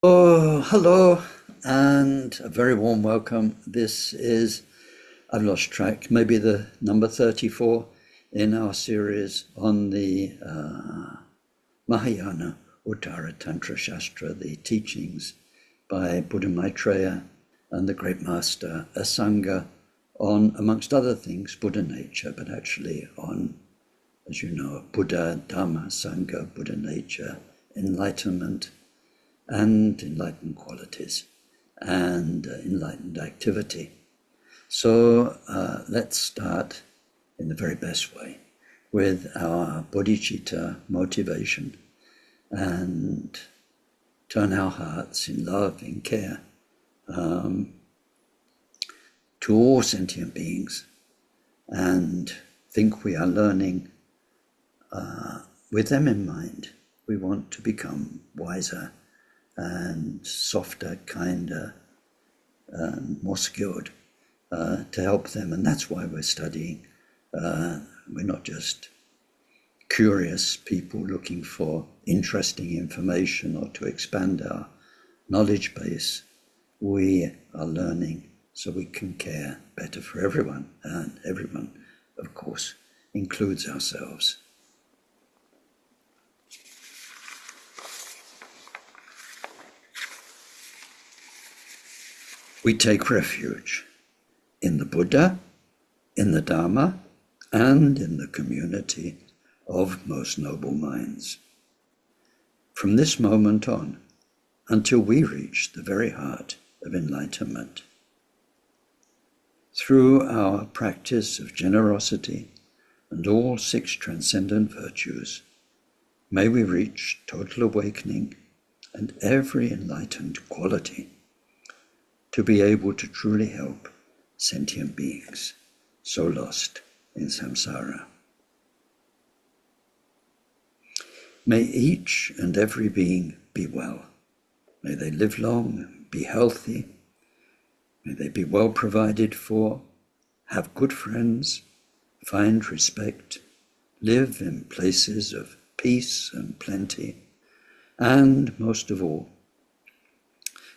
Oh, hello, and a very warm welcome. This is, I've lost track, maybe the number 34 in our series on the Mahayana Uttara Tantra Shastra, the teachings by Buddha Maitreya and the great master Asanga on, amongst other things, Buddha nature, but actually on, as you know, Buddha, Dharmacharya, Buddha nature, enlightenment, and enlightened qualities and enlightened activity. So let's start in the very best way with our bodhicitta motivation and turn our hearts in love, in care to all sentient beings and think we are learning with them in mind. We want to become wiser and softer, kinder, and more skilled to help them. And that's why we're studying. We're not just curious people looking for interesting information or to expand our knowledge base. We are learning so we can care better for everyone. And everyone, of course, includes ourselves. We take refuge in the Buddha, in the Dharma, and in the community of most noble minds. From this moment on, until we reach the very heart of enlightenment. Through our practice of generosity and all 6 transcendent virtues, may we reach total awakening and every enlightened quality, to be able to truly help sentient beings so lost in samsara. May each and every being be well. May they live long, be healthy. May they be well provided for, have good friends, find respect, live in places of peace and plenty, and most of all,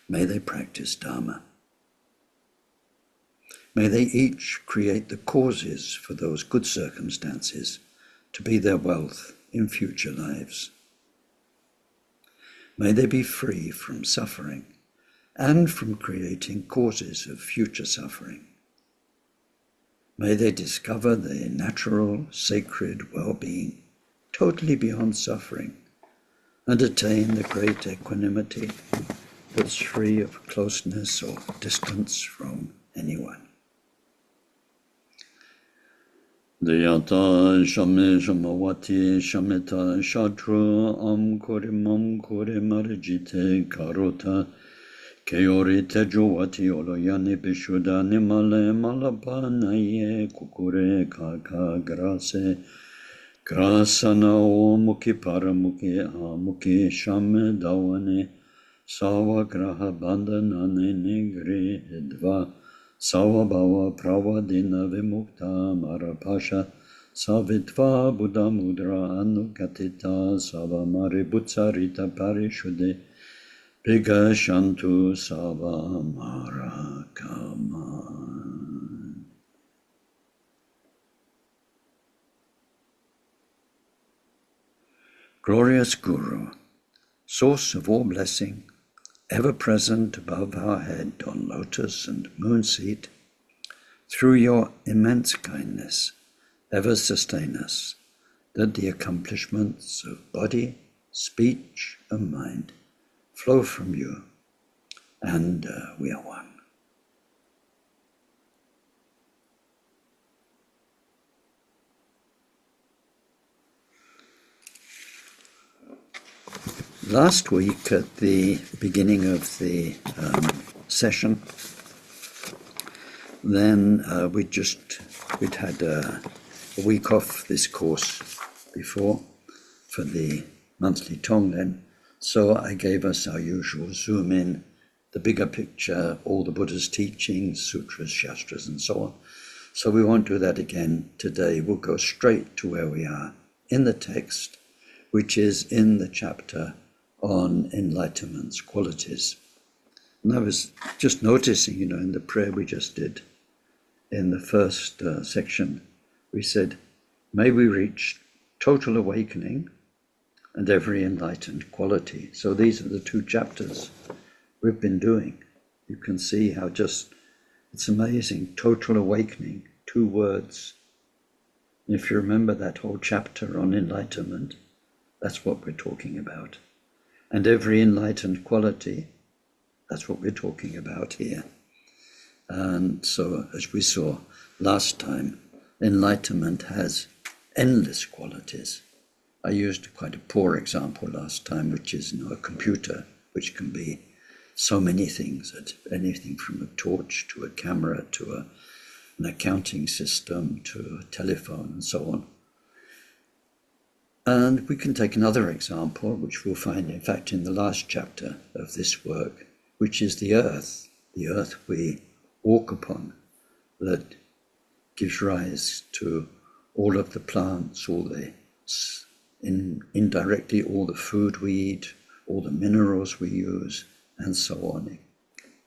may they practice Dharma. May they each create the causes for those good circumstances to be their wealth in future lives. May they be free from suffering and from creating causes of future suffering. May they discover their natural, sacred well-being, totally beyond suffering, and attain the great equanimity that's free of closeness or distance from anyone. Dhyata shame shamavati shameta shatru kore marjite karota keori tejuwati oloyani bishudani male malapanaye kukure kaka grase grasana o muki paramuki amuki shame dawane Sawa graha bandhanane nigri edva Sawa bhava pravadina vimukta marapasha Savitva buddha mudra anugatita Sava maributsarita parishude Piga shantu sava marakama. Glorious Guru, source of all blessing, ever present above our head on lotus and moon seat, through your immense kindness, ever sustain us, that the accomplishments of body, speech, and mind flow from you, and we are one. Last week, at the beginning of the session, then we'd had a week off this course before for the monthly Tonglen, so I gave us our usual zoom in, the bigger picture, all the Buddha's teachings, sutras, shastras, and so on. So we won't do that again today. We'll go straight to where we are in the text, which is in the chapter on enlightenment's qualities. And I was just noticing, in the prayer we just did, in the first section, we said, may we reach total awakening and every enlightened quality. So these are the 2 chapters we've been doing. You can see how it's amazing. Total awakening, 2 words. And if you remember that whole chapter on enlightenment, that's what we're talking about. And every enlightened quality, that's what we're talking about here. And so, as we saw last time, enlightenment has endless qualities. I used quite a poor example last time, which is a computer, which can be so many things, anything from a torch to a camera to an accounting system to a telephone and so on. And we can take another example, which we'll find, in fact, in the last chapter of this work, which is the earth we walk upon, that gives rise to all of the plants, indirectly all the food we eat, all the minerals we use, and so on.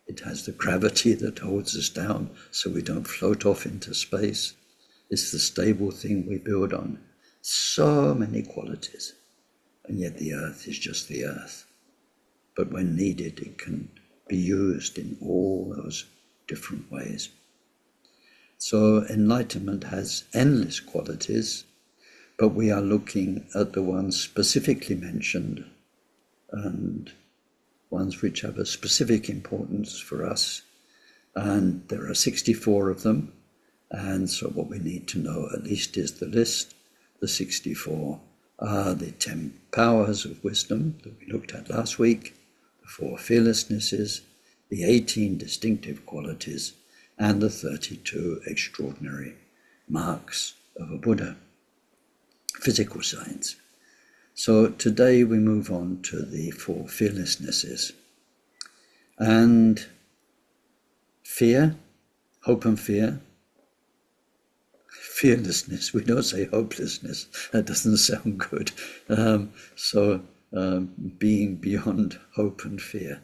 It has the gravity that holds us down so we don't float off into space. It's the stable thing we build on. So many qualities, and yet the earth is just the earth. But when needed, it can be used in all those different ways. So enlightenment has endless qualities, but we are looking at the ones specifically mentioned and ones which have a specific importance for us. And there are 64 of them. And so what we need to know at least is the list. The 64 are the 10 powers of wisdom that we looked at last week, the 4 fearlessnesses, the 18 distinctive qualities, and the 32 extraordinary marks of a Buddha, physical signs. So today we move on to the 4 fearlessnesses. And fear, hope and fear, fearlessness, we don't say hopelessness, that doesn't sound good. Being beyond hope and fear.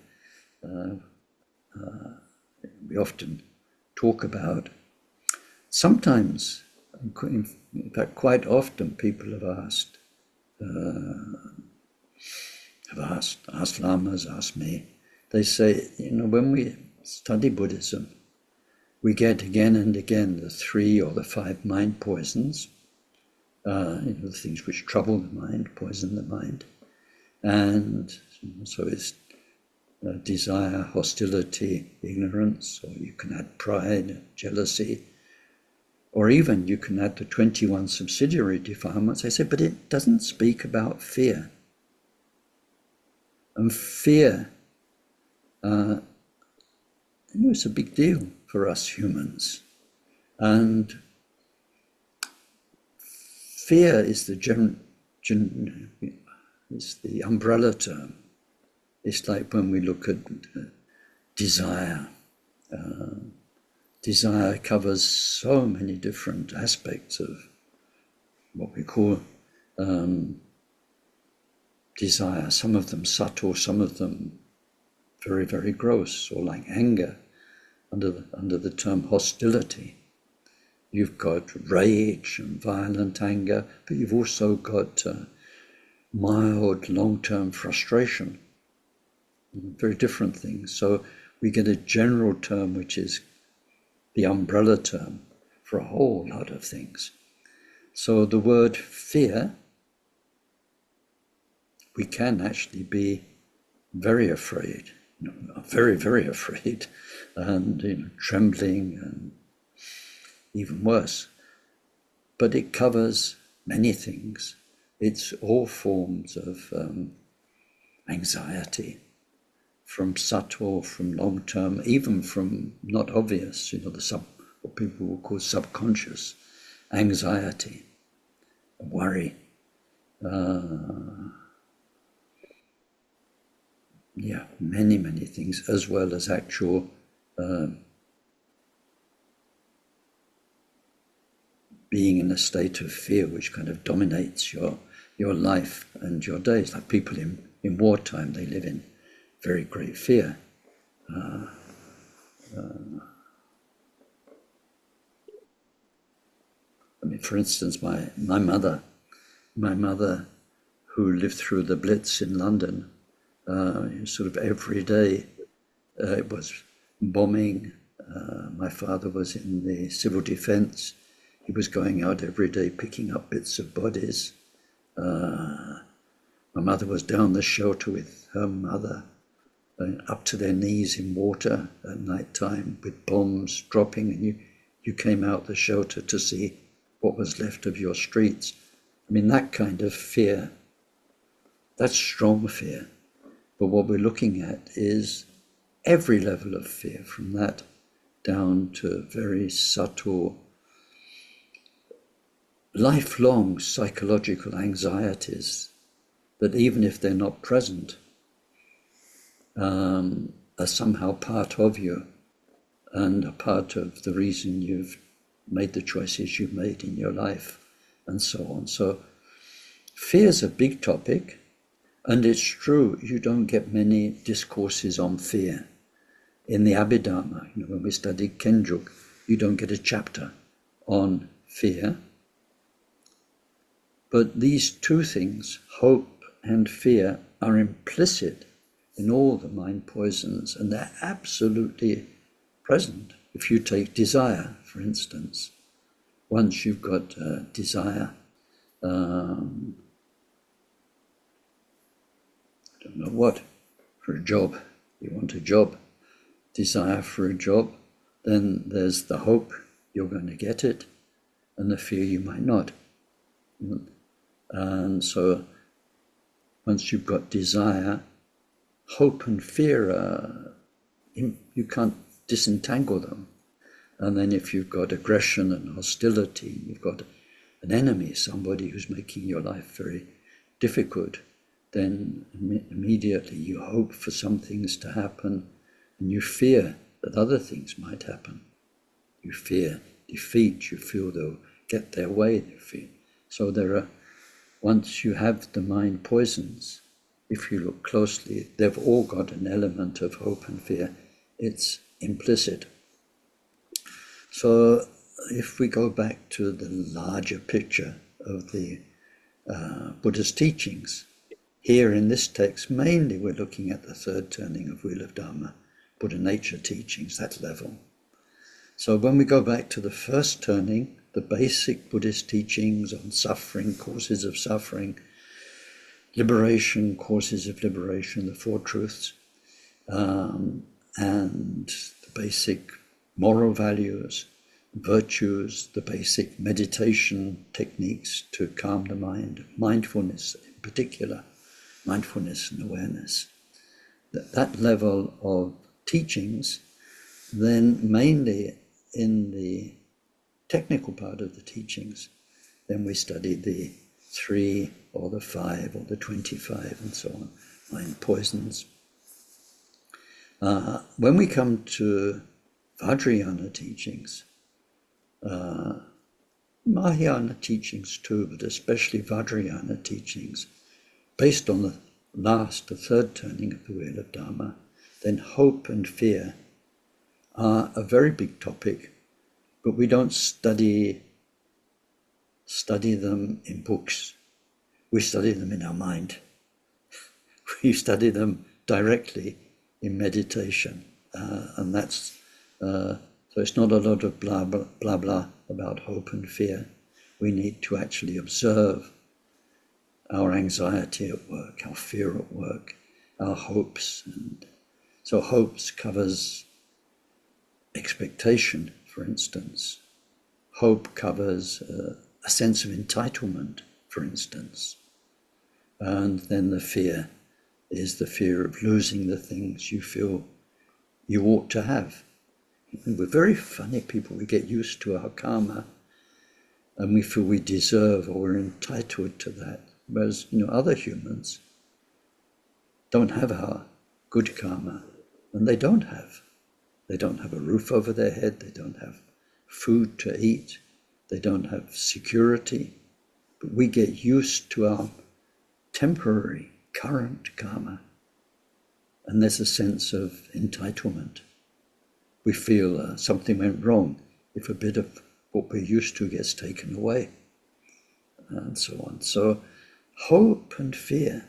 We often talk about, sometimes, in fact quite often, people have asked lamas, asked me, they say, when we study Buddhism, we get again and again the 3 or the 5 mind poisons, the things which trouble the mind, poison the mind. And so it's desire, hostility, ignorance, or you can add pride, jealousy, or even you can add the 21 subsidiary defilements. I say, but it doesn't speak about fear. And fear, it's a big deal for us humans. And fear is the is the umbrella term. It's like when we look at desire. Desire covers so many different aspects of what we call desire. Some of them subtle, some of them very, very gross, or like anger, under the term hostility. You've got rage and violent anger, but you've also got mild, long-term frustration. Very different things. So we get a general term which is the umbrella term for a whole lot of things. So the word fear, we can actually be very afraid, very, very afraid, and trembling, and even worse. But it covers many things. It's all forms of anxiety, from subtle, from long-term, even from not obvious, what people will call subconscious anxiety, worry. Many, many things, as well as actual being in a state of fear which kind of dominates your life and your days, like people in in wartime they live in very great fear. I mean, for instance, my mother, who lived through the Blitz in London, sort of every day it was bombing. My father was in the civil defense. He was going out every day picking up bits of bodies. My mother was down the shelter with her mother, up to their knees in water at night time with bombs dropping, and you came out the shelter to see what was left of your streets. I mean, that kind of fear, that's strong fear. But what we're looking at is every level of fear, from that down to very subtle, lifelong psychological anxieties that even if they're not present, are somehow part of you and a part of the reason you've made the choices you've made in your life and so on. So fear's a big topic, and it's true, you don't get many discourses on fear. In the Abhidharma, when we study Kenjuk, you don't get a chapter on fear. But these two things, hope and fear, are implicit in all the mind poisons, and they're absolutely present. If you take desire, for instance, once you've got desire, I don't know what, for a job, you want a job, desire for a job, then there's the hope you're going to get it, and the fear you might not. And so once you've got desire, hope and fear, you can't disentangle them. And then if you've got aggression and hostility, you've got an enemy, somebody who's making your life very difficult, then immediately you hope for some things to happen, and you fear that other things might happen. You fear defeat, you feel they'll get their way. So once you have the mind poisons, if you look closely, they've all got an element of hope and fear. It's implicit. So if we go back to the larger picture of the Buddha's teachings, here in this text, mainly we're looking at the third turning of Wheel of Dharma, Buddha nature teachings, that level. So when we go back to the first turning, the basic Buddhist teachings on suffering, causes of suffering, liberation, causes of liberation, the Four Truths, and the basic moral values, virtues, the basic meditation techniques to calm the mind, mindfulness in particular, mindfulness and awareness. That level of teachings, then mainly in the technical part of the teachings, then we study the 3 or the 5 or the 25 and so on, mind poisons. When we come to Vajrayana teachings, Mahayana teachings too, but especially Vajrayana teachings, based on the third turning of the Wheel of Dharma, then hope and fear are a very big topic, but we don't study them in books. We study them in our mind. We study them directly in meditation, and that's so it's not a lot of blah blah blah blah about hope and fear. We need to actually observe our anxiety at work, our fear at work, our hopes. And so hopes covers expectation, for instance. Hope covers a sense of entitlement, for instance. And then the fear is the fear of losing the things you feel you ought to have. And we're very funny people. We get used to our karma and we feel we deserve or we're entitled to that. Whereas, other humans don't have our good karma, and they don't have. They don't have a roof over their head, they don't have food to eat, they don't have security. But we get used to our temporary current karma. And there's a sense of entitlement. We feel something went wrong if a bit of what we're used to gets taken away, and so on. So hope and fear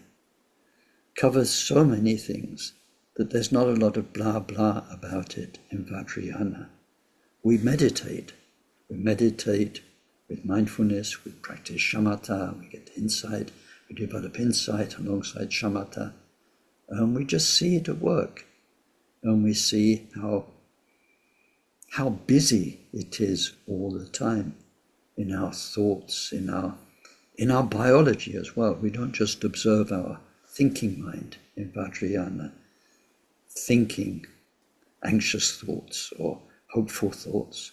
covers so many things that there's not a lot of blah blah about it in Vajrayana. We meditate with mindfulness, we practice shamatha, we get insight, we develop insight alongside shamatha, and we just see it at work, and we see how busy it is all the time in our thoughts, in our biology as well. We don't just observe our thinking mind in Vajrayana, thinking anxious thoughts or hopeful thoughts.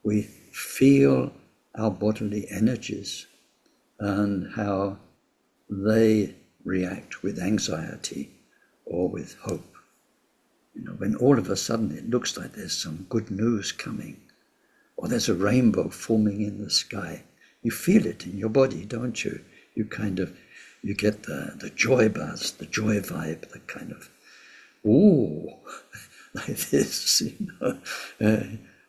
We feel our bodily energies and how they react with anxiety or with hope. When all of a sudden it looks like there's some good news coming, or there's a rainbow forming in the sky, you feel it in your body, don't you? You get the joy buzz, the joy vibe, the kind of, ooh, like this,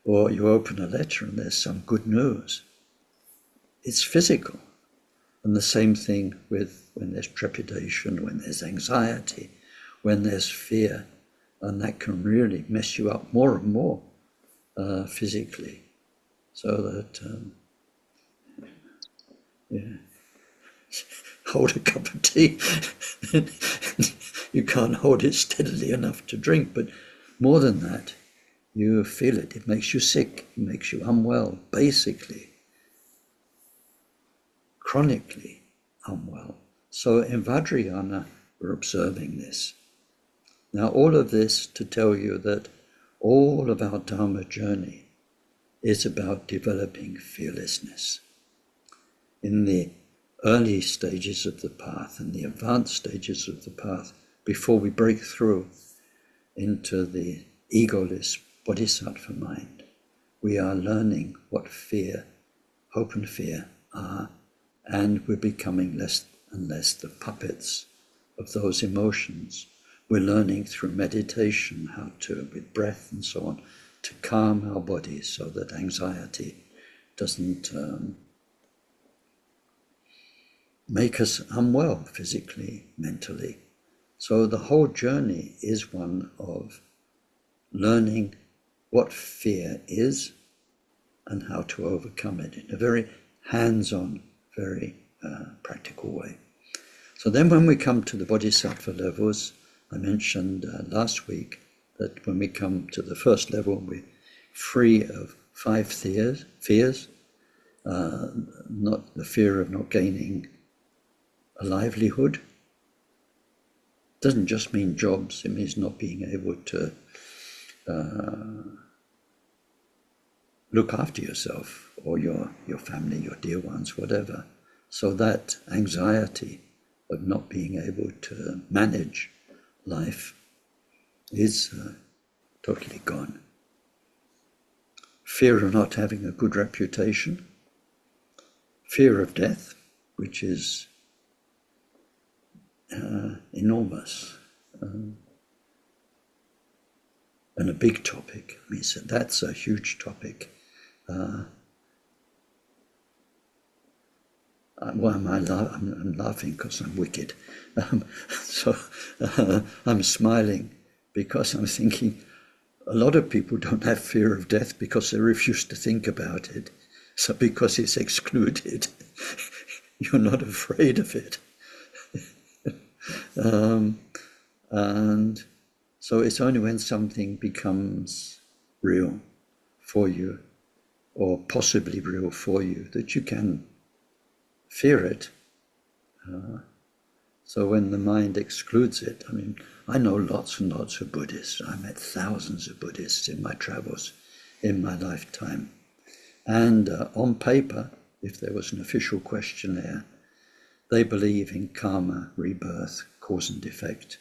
or you open a letter and there's some good news. It's physical. And the same thing with when there's trepidation, when there's anxiety, when there's fear, and that can really mess you up more and more physically. So that, hold a cup of tea. You can't hold it steadily enough to drink, but more than that, you feel it. It makes you sick. It makes you unwell, basically, chronically unwell. So in Vajrayana, we're observing this. Now, all of this to tell you that all of our Dharma journey is about developing fearlessness. In the early stages of the path and the advanced stages of the path, before we break through into the egoless bodhisattva mind, we are learning what fear, hope and fear are, and we're becoming less and less the puppets of those emotions. We're learning through meditation how to, with breath and so on, to calm our bodies so that anxiety doesn't make us unwell physically, mentally. So the whole journey is one of learning what fear is and how to overcome it in a very hands-on, very practical way. So then when we come to the bodhisattva levels, I mentioned last week that when we come to the first level, we're free of 5 fears, not the fear of not gaining a livelihood. Doesn't just mean jobs, it means not being able to look after yourself or your family, your dear ones, whatever. So that anxiety of not being able to manage life is totally gone. Fear of not having a good reputation, fear of death, which is enormous and a big topic. I mean, so that's a huge topic. Why am I laughing? I'm laughing because I'm wicked. I'm smiling because I'm thinking a lot of people don't have fear of death because they refuse to think about it. So because it's excluded, you're not afraid of it. And so it's only when something becomes real for you, or possibly real for you, that you can fear it. So when the mind excludes it, I mean, I know lots and lots of Buddhists. I met thousands of Buddhists in my travels, in my lifetime. And on paper, if there was an official questionnaire, they believe in karma, rebirth, cause and effect.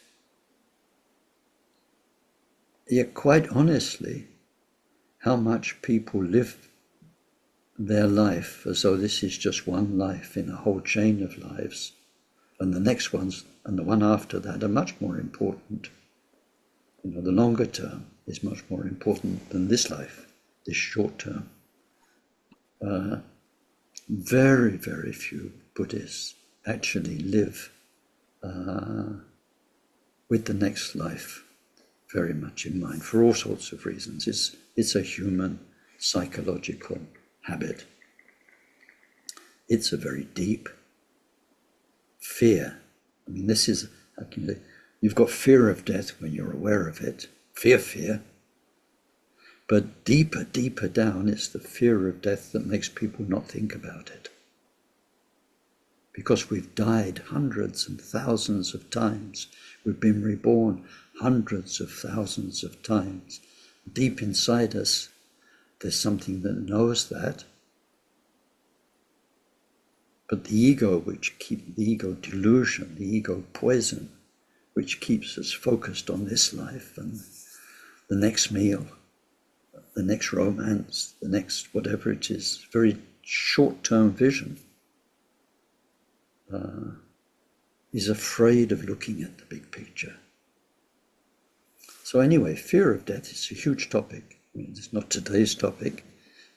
Yet quite honestly, how much people live their life as though this is just one life in a whole chain of lives, And the next ones, and the one after that, are much more important. The longer term is much more important than this life, this short term. Very, very few Buddhists actually live with the next life very much in mind, for all sorts of reasons. It's a human psychological habit. It's a very deep fear. I mean, this is, you've got fear of death when you're aware of it, fear. But deeper down, it's the fear of death that makes people not think about it. Because we've died hundreds and thousands of times. We've been reborn hundreds of thousands of times. Deep inside us, there's something that knows that. But the ego the ego delusion, the ego poison, which keeps us focused on this life and the next meal, the next romance, the next whatever it is, very short-term vision, is afraid of looking at the big picture. So anyway, fear of death is a huge topic. I mean, it's not today's topic,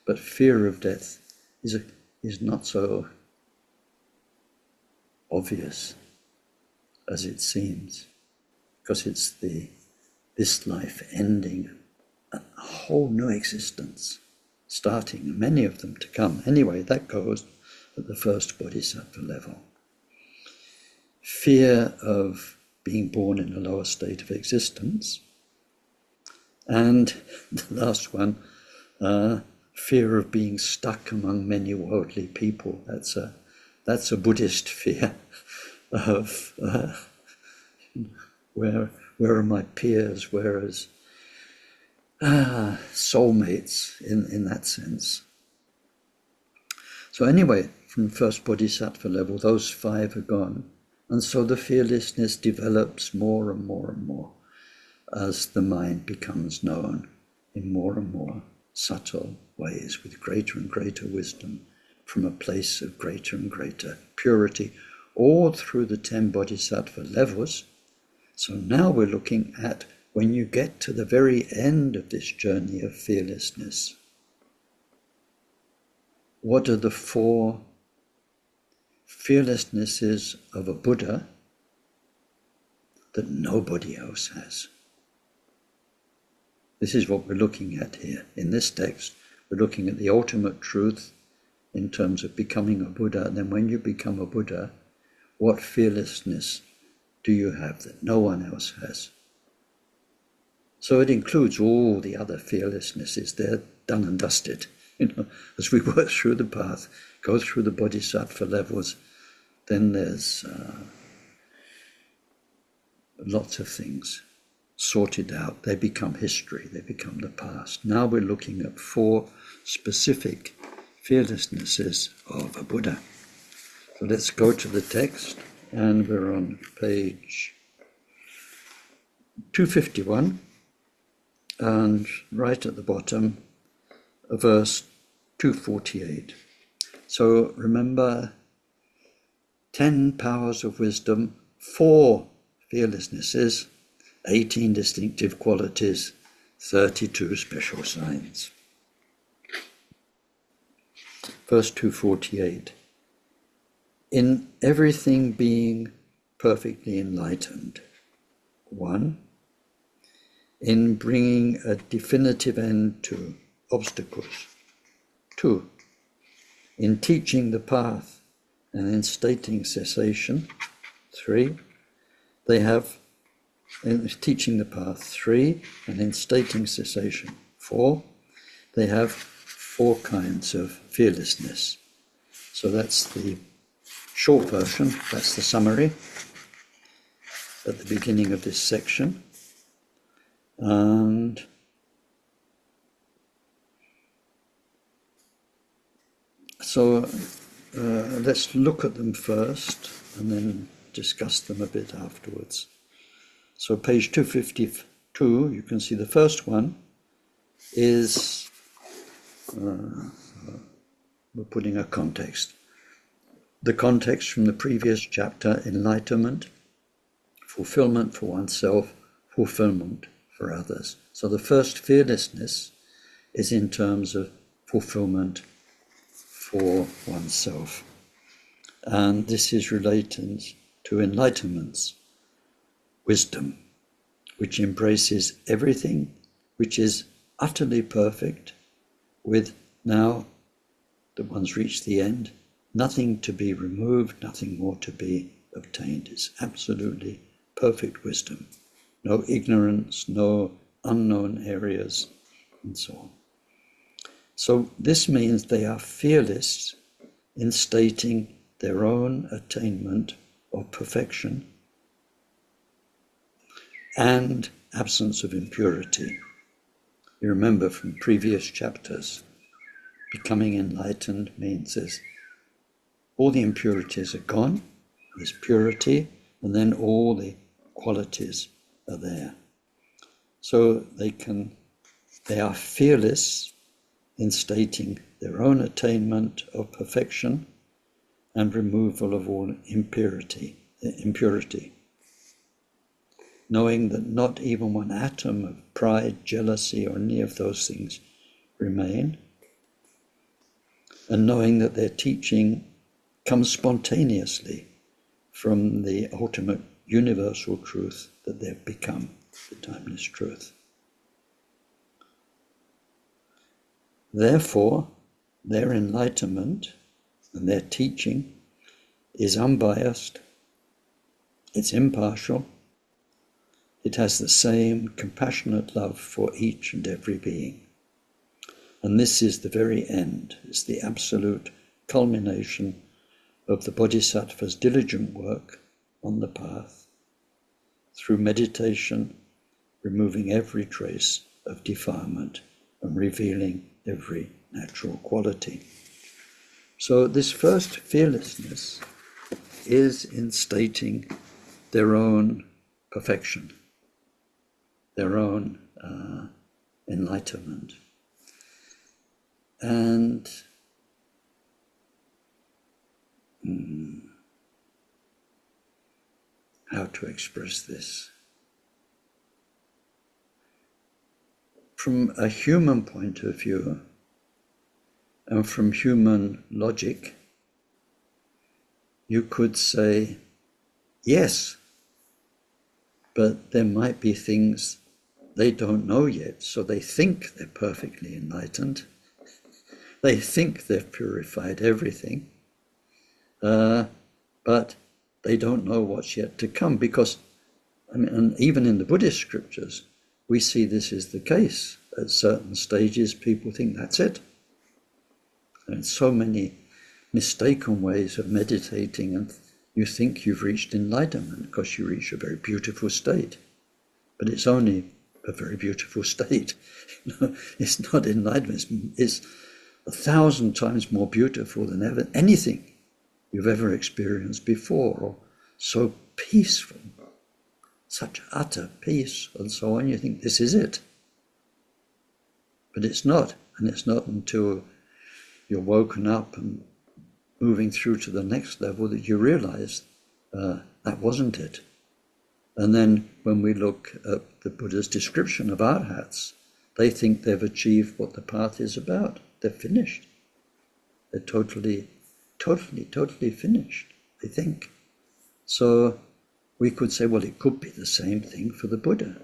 but fear of death is not so obvious as it seems, because it's this life ending, a whole new existence starting, many of them to come. Anyway, that goes at the first bodhisattva level. Fear of being born in a lower state of existence. And the last one, fear of being stuck among many worldly people. That's a Buddhist fear of where are my peers, whereas soulmates in that sense. So anyway, from first bodhisattva level, those 5 are gone. And so the fearlessness develops more and more and more as the mind becomes known in more and more subtle ways with greater and greater wisdom from a place of greater and greater purity, all through the 10 bodhisattva levels. So now we're looking at when you get to the very end of this journey of fearlessness. What are the 4 fearlessnesses of a Buddha that nobody else has? This is what we're looking at here. In this text, we're looking at the ultimate truth in terms of becoming a Buddha. And then when you become a Buddha, what fearlessness do you have that no one else has? So it includes all the other fearlessnesses. They're done and dusted. As we work through the path, go through the bodhisattva levels, then there's lots of things sorted out. They become history, they become the past. Now we're looking at 4 specific fearlessnesses of a Buddha. So let's go to the text, and we're on page 251, and right at the bottom, verse 248. So remember, 10 powers of wisdom, 4 fearlessnesses, 18 distinctive qualities, 32 special signs. Verse 248. In everything being perfectly enlightened. 1. In bringing a definitive end to obstacles. 2. In teaching the path and in stating cessation. 3. They have in teaching the path. 3. And in stating cessation. 4. They have 4 kinds of fearlessness. So that's the short version, that's the summary at the beginning of this section. And so let's look at them first and then discuss them a bit afterwards. So page 252, you can see the first one is, we're putting a context. the context from the previous chapter, enlightenment, fulfillment for oneself, fulfillment for others. So the first fearlessness is in terms of fulfillment for oneself. And this is related to enlightenment's wisdom, which embraces everything which is utterly perfect, with now that one's reached the end, nothing to be removed, nothing more to be obtained. It's absolutely perfect wisdom. No ignorance, no unknown areas, and so on. So this means they are fearless in stating their own attainment of perfection and absence of impurity. You remember from previous chapters, becoming enlightened means this: all the impurities are gone, there's purity, and then all the qualities are there. So they are fearless in stating their own attainment of perfection and removal of all impurity, knowing that not even one atom of pride, jealousy, or any of those things remain, and knowing that their teaching comes spontaneously from the ultimate universal truth that they've become, the timeless truth. Therefore, their enlightenment and their teaching is unbiased, it's impartial, it has the same compassionate love for each and every being. And this is the very end, it's the absolute culmination of the Bodhisattva's diligent work on the path, through meditation, removing every trace of defilement and revealing every natural quality. So this first fearlessness is in stating their own perfection, their own enlightenment. And how to express this? From a human point of view, and from human logic, you could say, yes, but there might be things they don't know yet, so they think they're perfectly enlightened. They think they've purified everything, but they don't know what's yet to come, because, and even in the Buddhist scriptures, we see this is the case. At certain stages, people think that's it. And so many mistaken ways of meditating, and you think you've reached enlightenment because you reach a very beautiful state. But it's only a very beautiful state. It's not enlightenment. It's 1,000 times more beautiful than anything you've ever experienced before, or so peaceful, such utter peace, and so on. You think this is it. But it's not. And it's not until you're woken up and moving through to the next level that you realize that wasn't it. And then when we look at the Buddha's description of arhats, they think they've achieved what the path is about. They're finished. They're totally finished, they think. So we could say, well, it could be the same thing for the Buddha,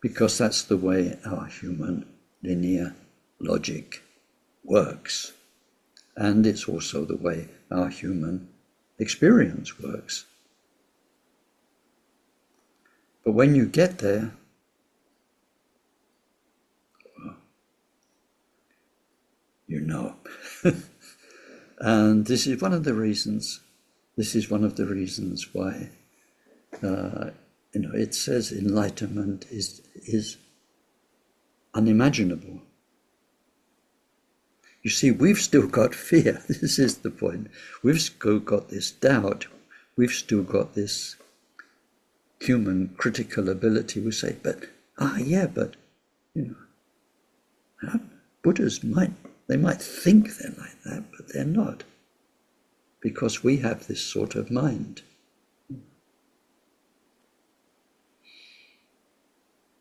because that's the way our human linear logic works. And it's also the way our human experience works. But when you get there, well, you know. And this is one of the reasons why it says enlightenment is unimaginable. You see, we've still got fear. This is the point. We've still got this doubt. We've still got this human critical ability. We say, but Buddhas They might think they're like that, but they're not, because we have this sort of mind.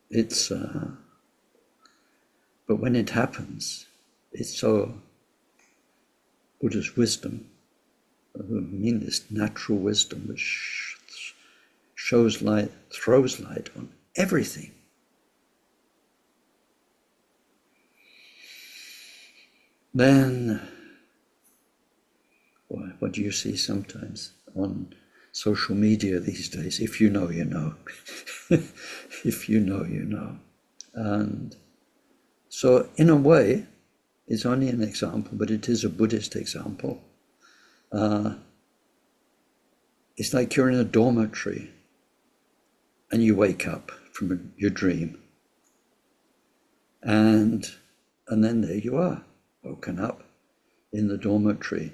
It's, but when it happens, it's so, Buddha's wisdom, I mean this natural wisdom which shows light, throws light on everything. Then, what do you see sometimes on social media these days? If you know, you know. If you know, you know. And so, in a way, it's only an example, but it is a Buddhist example. It's like you're in a dormitory and you wake up from your dream. And then there you are, woken up in the dormitory,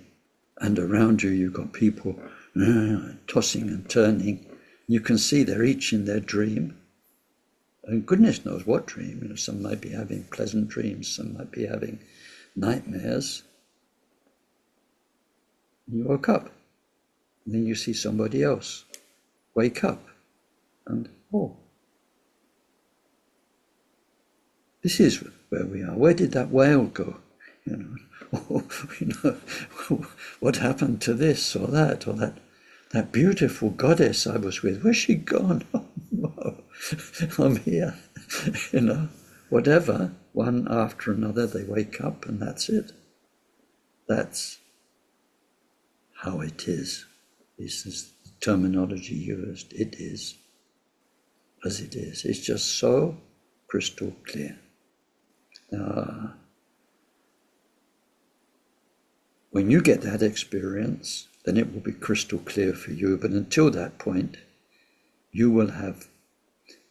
and around you you've got people tossing and turning. You can see they're each in their dream, and goodness knows what dream. You know, some might be having pleasant dreams, some might be having nightmares. You woke up, and then you see somebody else wake up, and this is where we are. Where did that whale go? You know, what happened to this or that beautiful goddess I was with? Where's she gone? Oh no, I'm here. You know, whatever. One after another, they wake up, and that's it. That's how it is. This is the terminology used. It is as it is. It's just so crystal clear. When you get that experience, then it will be crystal clear for you. But until that point, you will have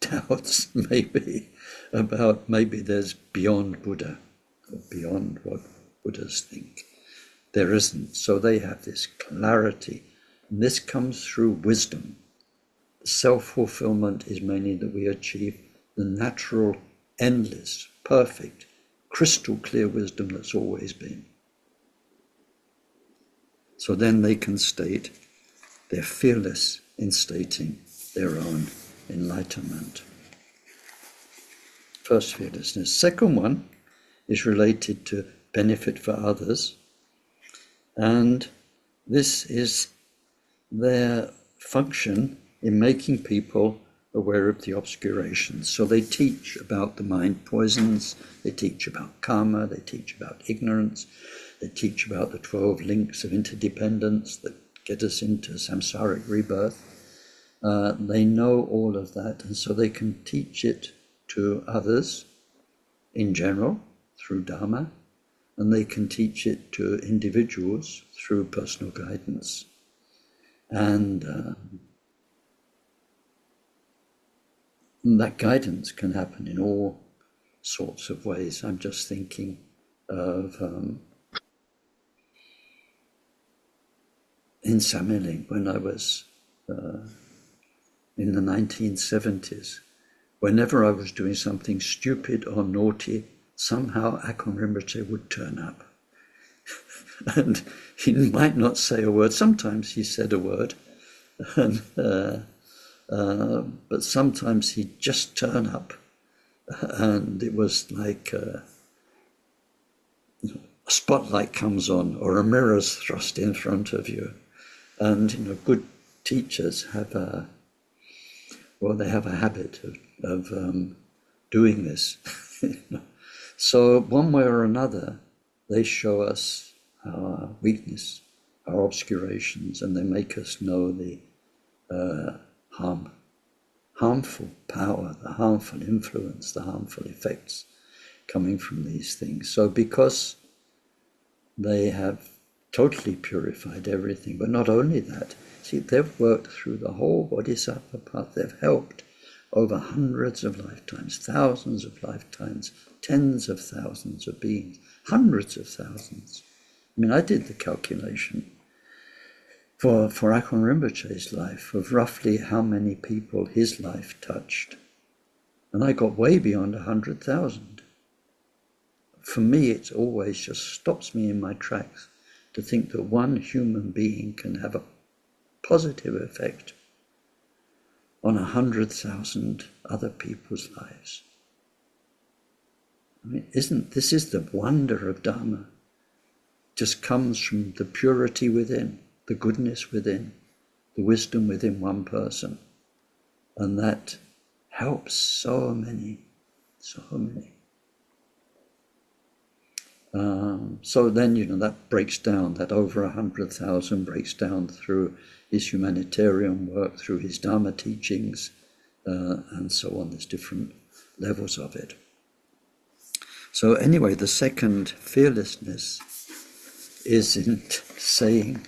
doubts maybe about maybe there's beyond Buddha or beyond what Buddhas think. There isn't. So they have this clarity. And this comes through wisdom. Self-fulfillment is mainly that we achieve the natural, endless, perfect, crystal clear wisdom that's always been. So then they can state they're fearless in stating their own enlightenment. First, fearlessness. Second one is related to benefit for others. And this is their function in making people aware of the obscurations. So they teach about the mind poisons, they teach about karma, they teach about ignorance, they teach about the 12 links of interdependence that get us into samsaric rebirth. They know all of that, and so they can teach it to others in general through Dharma, and they can teach it to individuals through personal guidance. And that guidance can happen in all sorts of ways. I'm just thinking of in Samiling when I was in the 1970s. Whenever I was doing something stupid or naughty, somehow Akon Rinpoche would turn up. And he might not say a word. Sometimes he said a word, and, but sometimes he'd just turn up, and it was like a spotlight comes on or a mirror's thrust in front of you. And good teachers have they have a habit of doing this. So one way or another, they show us our weakness, our obscurations, and they make us know the harmful power, the harmful influence, the harmful effects coming from these things. So because they have totally purified everything, but not only that, see, they've worked through the whole Bodhisattva path. They've helped over hundreds of lifetimes, thousands of lifetimes, tens of thousands of beings, hundreds of thousands. I mean, I did the calculation for Akon Rinpoche's life of roughly how many people his life touched. And I got way beyond 100,000 for me, it always just stops me in my tracks to think that one human being can have a positive effect on 100,000 other people's lives. I mean, this is the wonder of Dharma. It just comes from the purity within, the goodness within, the wisdom within one person. And that helps so many. So then, that breaks down, that over 100,000 breaks down through his humanitarian work, through his Dharma teachings, and so on. There's different levels of it. So anyway, the second fearlessness is in saying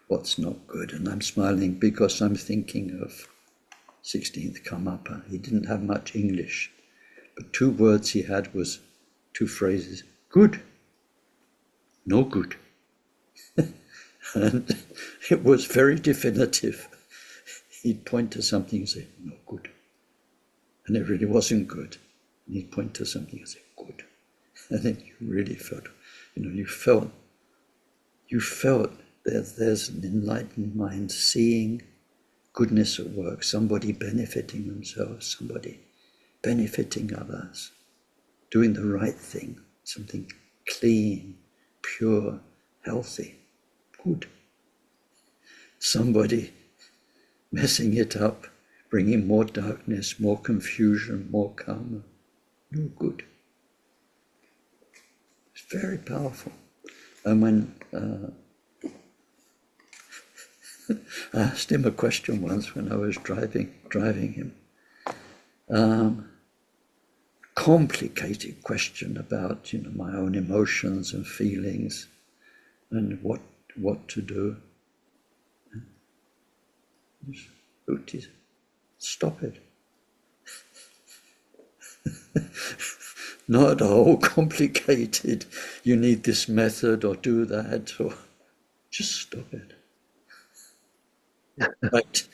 what's not good. And I'm smiling because I'm thinking of 16th Karmapa. He didn't have much English, but 2 words he had was 2 phrases: good, no good. And it was very definitive. He'd point to something and say, no good. And it really wasn't good. And he'd point to something and say, good. And then you really felt, you felt there's an enlightened mind seeing goodness at work, somebody benefiting themselves, somebody benefiting others, doing the right thing, something clean, pure, healthy, good. Somebody messing it up, bringing more darkness, more confusion, more karma. No good. It's very powerful. And when I asked him a question once when I was driving him, complicated question about my own emotions and feelings and what to do. Just stop it. Not all complicated. You need this method or do that, or just stop it. Right?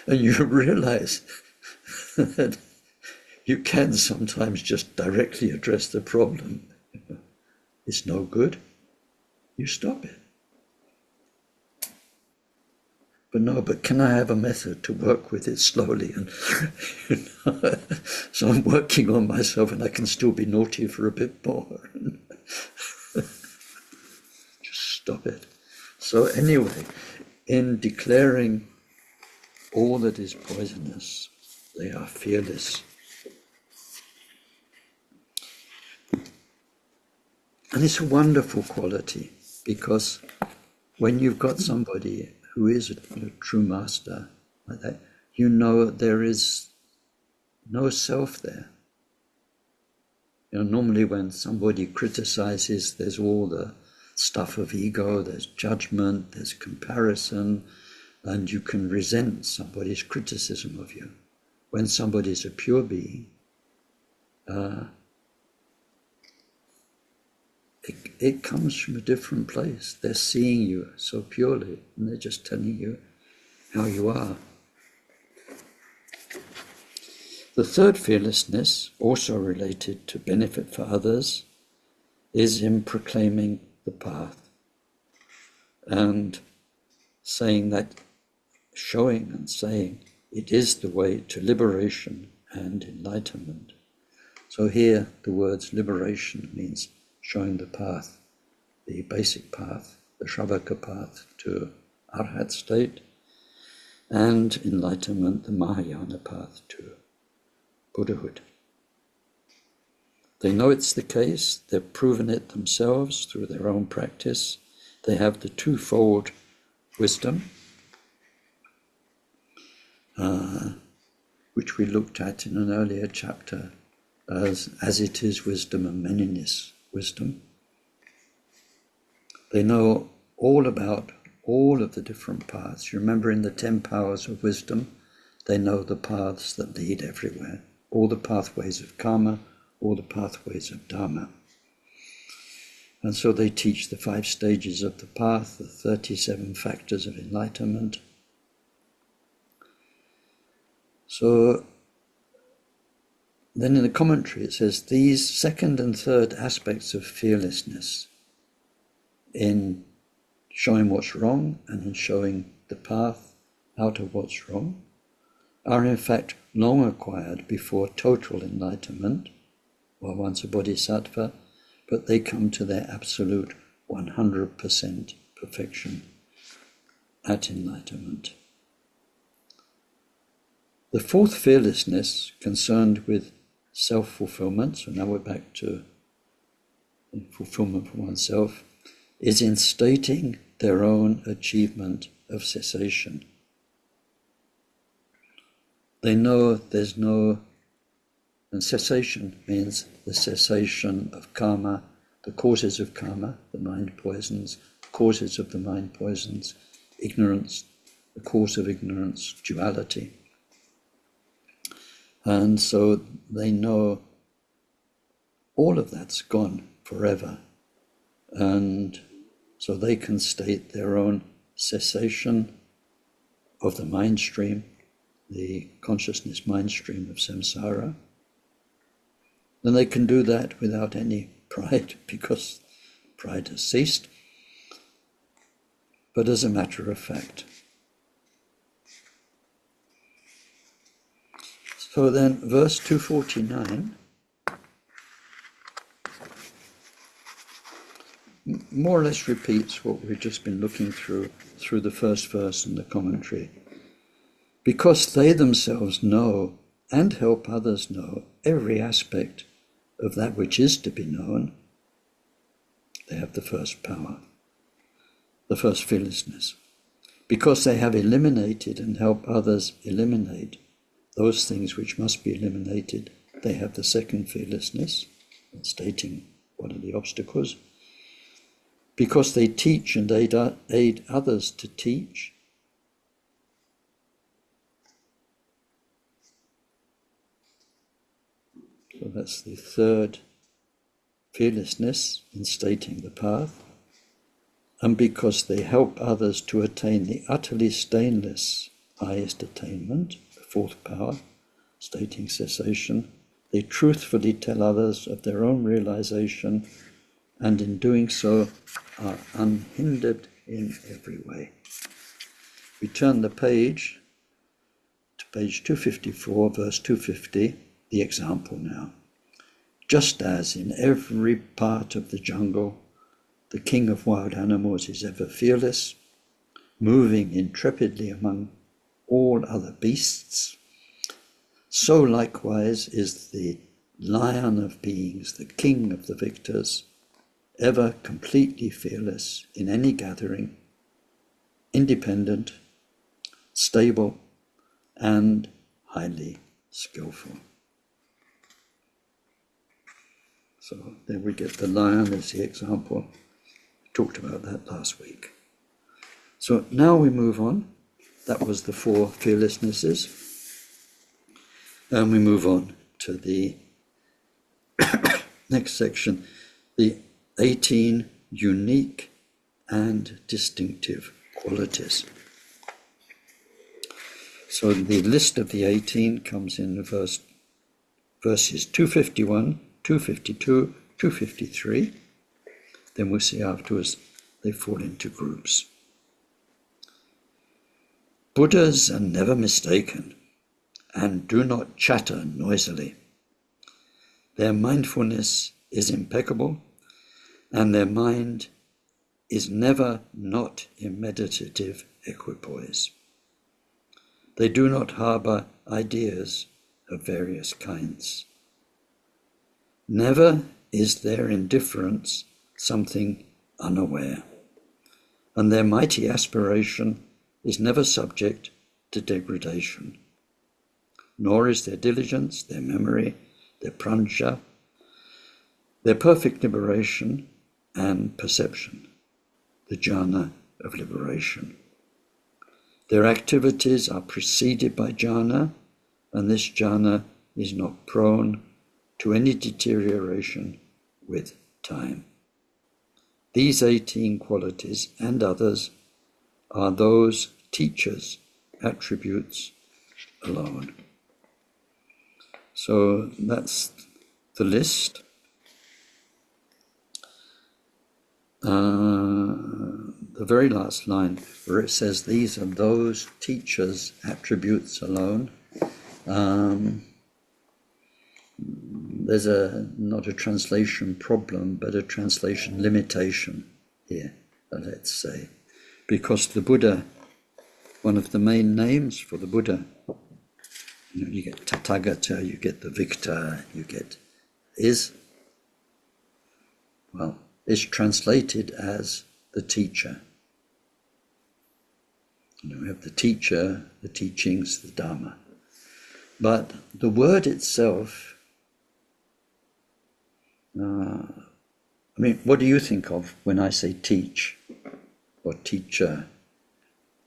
And you realize that you can sometimes just directly address the problem. It's no good. You stop it. But can I have a method to work with it slowly? And so I'm working on myself, and I can still be naughty for a bit more. Just stop it. So anyway, in declaring all that is poisonous, they are fearless. And it's a wonderful quality, because when you've got somebody who is a true master like that, there is no self there. Normally when somebody criticizes, there's all the stuff of ego, there's judgment, there's comparison, and you can resent somebody's criticism of you. When somebody's a pure being, it comes from a different place. They're seeing you so purely, and they're just telling you how you are. The third fearlessness, also related to benefit for others, is in proclaiming the path and saying that, showing and saying it is the way to liberation and enlightenment. So here the words liberation means showing the path, the basic path, the Shravaka path to Arhat state, and enlightenment, the Mahayana path to Buddhahood. They know it's the case, they've proven it themselves through their own practice. They have the twofold wisdom, which we looked at in an earlier chapter as it is wisdom and manyness wisdom. They know all about all of the different paths. You remember in the 10 powers of wisdom, they know the paths that lead everywhere, all the pathways of karma, all the pathways of dharma. And so they teach the 5 stages of the path, the 37 factors of enlightenment. Then in the commentary it says, these second and third aspects of fearlessness, in showing what's wrong and in showing the path out of what's wrong, are in fact long acquired before total enlightenment, or once a bodhisattva, but they come to their absolute 100% perfection at enlightenment. The fourth fearlessness, concerned with self-fulfillment, so now we're back to fulfillment for oneself, is in stating their own achievement of cessation. They know there's no, and cessation means the cessation of karma, the causes of karma, the mind poisons, causes of the mind poisons, ignorance, the cause of ignorance, duality. And so they know all of that's gone forever. And so they can state their own cessation of the mind stream, the consciousness mind stream of samsara. And they can do that without any pride, because pride has ceased, but as a matter of fact. So then, verse 249, more or less repeats what we've just been looking through the first verse and the commentary. Because they themselves know and help others know every aspect of that which is to be known, they have the first power, the first fearlessness. Because they have eliminated and help others eliminate those things which must be eliminated, they have the second fearlessness, stating what are the obstacles. Because they teach and aid others to teach, so that's the third fearlessness in stating the path. And because they help others to attain the utterly stainless highest attainment, the fourth power, stating cessation, they truthfully tell others of their own realization, and in doing so are unhindered in every way. We turn the page to page 254, verse 250, the example now. Just as in every part of the jungle, the king of wild animals is ever fearless, moving intrepidly among all other beasts, so likewise is the lion of beings, the king of the victors, ever completely fearless in any gathering, independent, stable, and highly skillful. So there we get the lion as the example. We talked about that last week. So now we move on. That was the four fearlessnesses. And we move on to the next section, the 18 unique and distinctive qualities. So the list of the 18 comes in verses 251, 252, 253. Then we'll see afterwards they fall into groups. Buddhas are never mistaken and do not chatter noisily. Their mindfulness is impeccable, and their mind is never not in meditative equipoise. They do not harbour ideas of various kinds. Never is their indifference something unaware, and their mighty aspiration is never subject to degradation. Nor is their diligence, their memory, their pranja, their perfect liberation and perception, the jhana of liberation. Their activities are preceded by jhana, and this jhana is not prone to any deterioration with time. These 18 qualities and others are those teachers' attributes alone. So that's the list. The very last line where it says these are those teachers' attributes alone. There's not a translation problem, but a translation limitation here, let's say. Because the Buddha, one of the main names for the Buddha, you get Tathagata, you get the victor, you get is translated as the teacher. We have the teacher, the teachings, the Dharma. But the word itself, what do you think of when I say teach or teacher?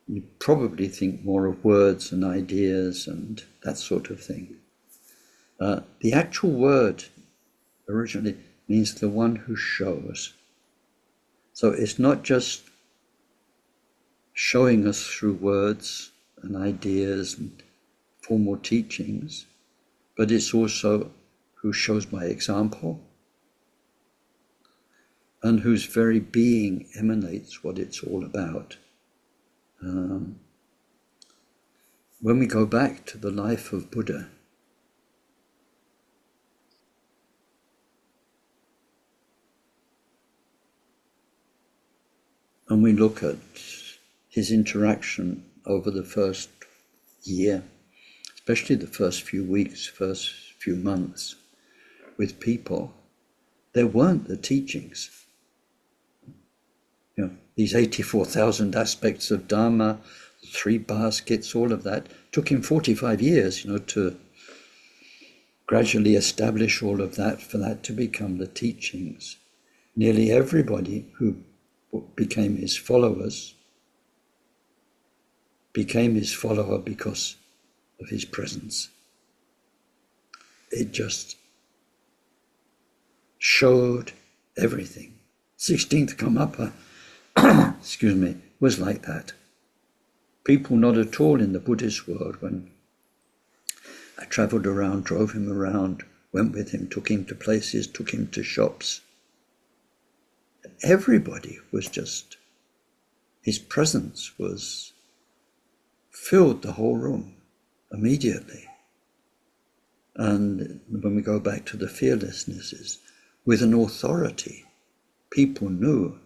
You probably think more of words and ideas and that sort of thing. The actual word originally means the one who shows. So it's not just showing us through words and ideas and formal teachings, but it's also who shows by example and whose very being emanates what it's all about. When we go back to the life of Buddha, and we look at his interaction over the first year, especially the first few weeks, first few months with people, there weren't the teachings. These 84,000 aspects of Dharma, 3 baskets, all of that, took him 45 years, to gradually establish all of that, for that to become the teachings. Nearly everybody who became his followers became his follower because of his presence. It just showed everything. 16th Karmapa, was like that. People not at all in the Buddhist world, when I travelled around, drove him around, went with him, took him to places, took him to shops. Everybody was just, his presence was filled the whole room immediately. And when we go back to the Frealessnesses, with an authority, people knew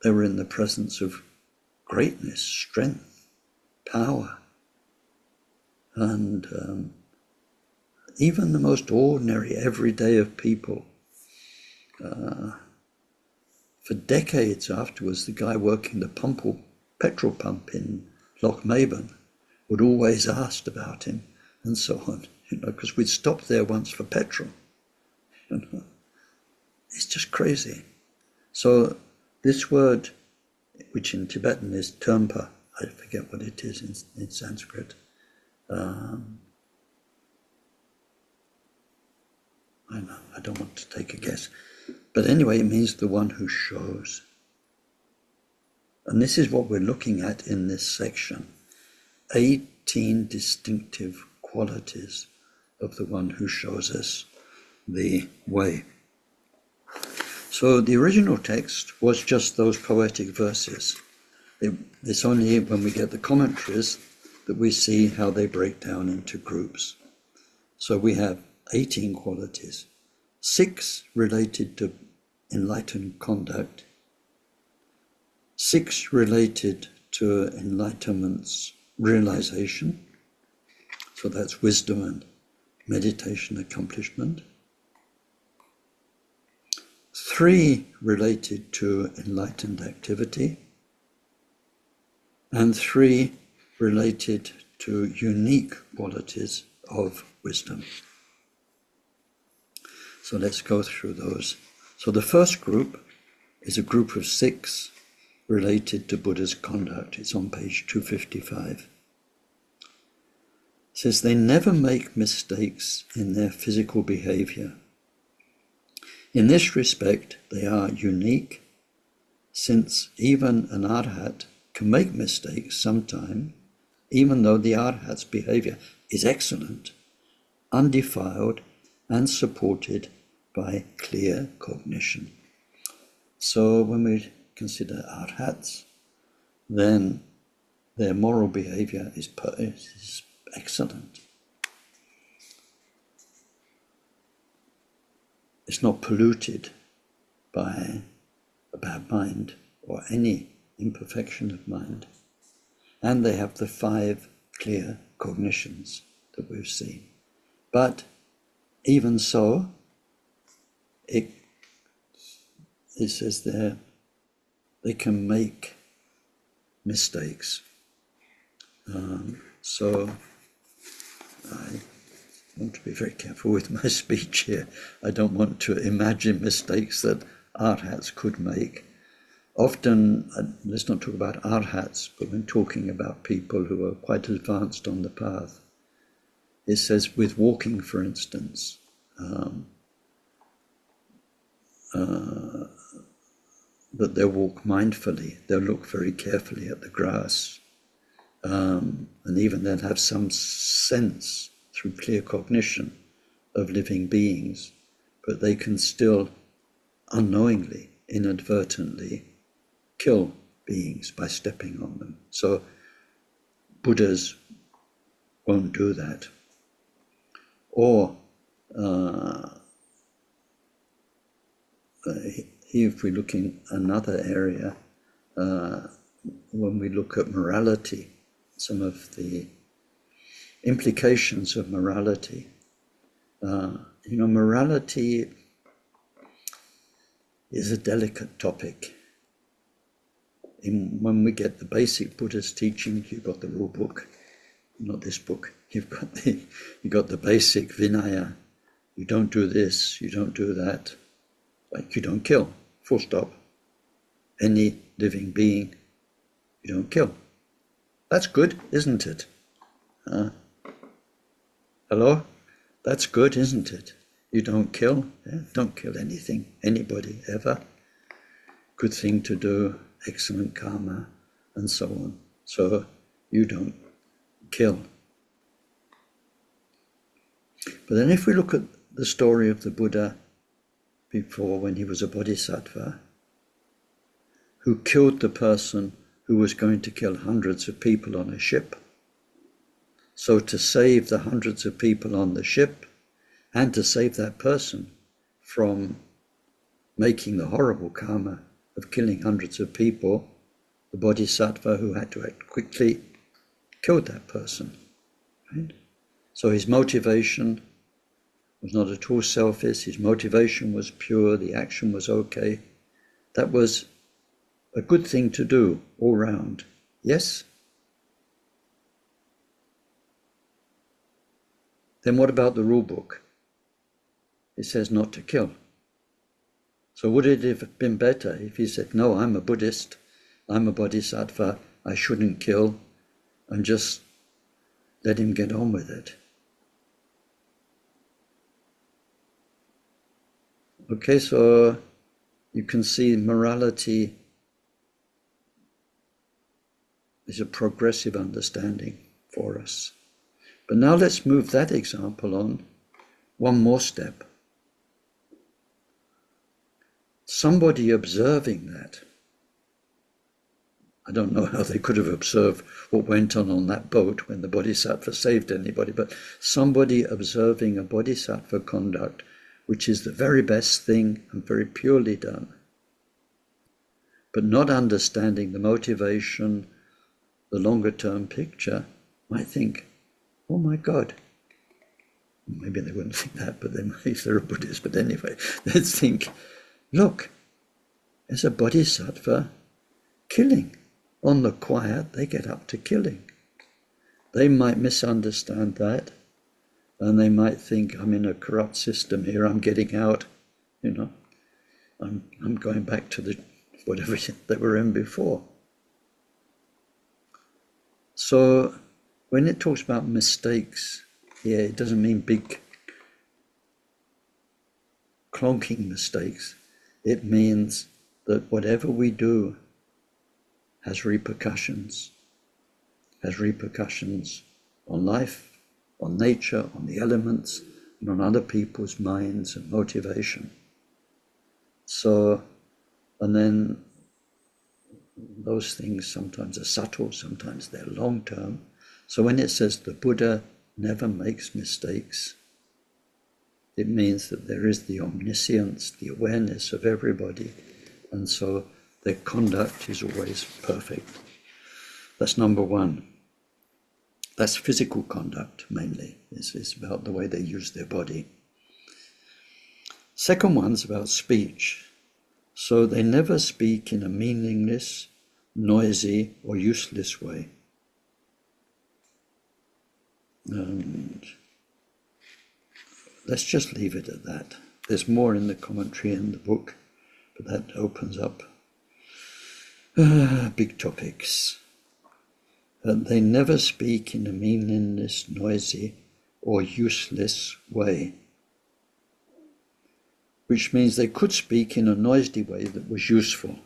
they were in the presence of greatness, strength, power. And even the most ordinary, everyday of people, for decades afterwards, the guy working the petrol pump in Lochmaben would always ask about him and so on, because we'd stopped there once for petrol. It's just crazy. So this word, which in Tibetan is Termpa, I forget what it is in Sanskrit. I don't want to take a guess. But anyway, it means the one who shows. And this is what we're looking at in this section. 18 distinctive qualities of the one who shows us the way. So the original text was just those poetic verses. It's only when we get the commentaries that we see how they break down into groups. So we have 18 qualities, 6 related to enlightened conduct, 6 related to enlightenment's realization, so that's wisdom and meditation accomplishment, 3 related to enlightened activity, and 3 related to unique qualities of wisdom. So let's go through those. So the first group is a group of 6 related to Buddha's conduct. It's on page 255. It says, they never make mistakes in their physical behavior. In this respect, they are unique, since even an arhat can make mistakes sometime, even though the arhat's behavior is excellent. undefiled and supported by clear cognition. So when we consider arhats, then their moral behavior is excellent. It's not polluted by a bad mind or any imperfection of mind. And they have the 5 clear cognitions that we've seen. But even so, it says there, they can make mistakes. So I want to be very careful with my speech here. I don't want to imagine mistakes that arhats could make. Often, let's not talk about arhats, but when talking about people who are quite advanced on the path, it says with walking, for instance, that they'll walk mindfully, they'll look very carefully at the grass, and even they'll have some sense through clear cognition of living beings, but they can still unknowingly, inadvertently kill beings by stepping on them. So Buddhas won't do that. Or if we look in another area, when we look at morality, some of the implications of morality, morality is a delicate topic. When we get the basic Buddhist teaching, you've got the rule book, not this book. You've got the basic Vinaya. You don't do this, you don't do that. Like you don't kill, full stop. Any living being, you don't kill. That's good, isn't it? Hello? That's good, isn't it? You don't kill. Yeah? Don't kill anything, anybody, ever. Good thing to do, excellent karma, and so on. So you don't kill. But then if we look at the story of the Buddha before, when he was a bodhisattva, who killed the person who was going to kill hundreds of people on a ship. So to save the hundreds of people on the ship, and to save that person from making the horrible karma of killing hundreds of people, the bodhisattva who had to act quickly killed that person. Right? So his motivation was not at all selfish, his motivation was pure, the action was okay. That was a good thing to do all round. Yes? Then what about the rule book? It says not to kill. So would it have been better if he said, no, I'm a Buddhist, I'm a bodhisattva, I shouldn't kill, and just let him get on with it? Okay, so you can see morality is a progressive understanding for us. But now let's move that example on one more step. Somebody observing that, I don't know how they could have observed what went on that boat when the bodhisattva saved anybody, but somebody observing a bodhisattva conduct, which is the very best thing and very purely done, but not understanding the motivation, the longer term picture, might think, oh my God. Maybe they wouldn't think that, but they might if they're a Buddhist. But anyway, they'd think, look, there's a bodhisattva killing. On the quiet, they get up to killing. They might misunderstand that, and they might think, I'm in a corrupt system here, I'm getting out, I'm going back to the whatever they were in before. So when it talks about mistakes here, it doesn't mean big clonking mistakes. It means that whatever we do has repercussions on life, on nature, on the elements, and on other people's minds and motivation. So, and then those things sometimes are subtle, sometimes they're long-term. So when it says the Buddha never makes mistakes, it means that there is the omniscience, the awareness of everybody, and so their conduct is always perfect. That's number one. That's physical conduct, mainly. It's about the way they use their body. Second one's about speech. So they never speak in a meaningless, noisy, or useless way. And let's just leave it at that. There's more in the commentary in the book, but that opens up big topics. They never speak in a meaningless, noisy, or useless way, which means they could speak in a noisy way that was useful.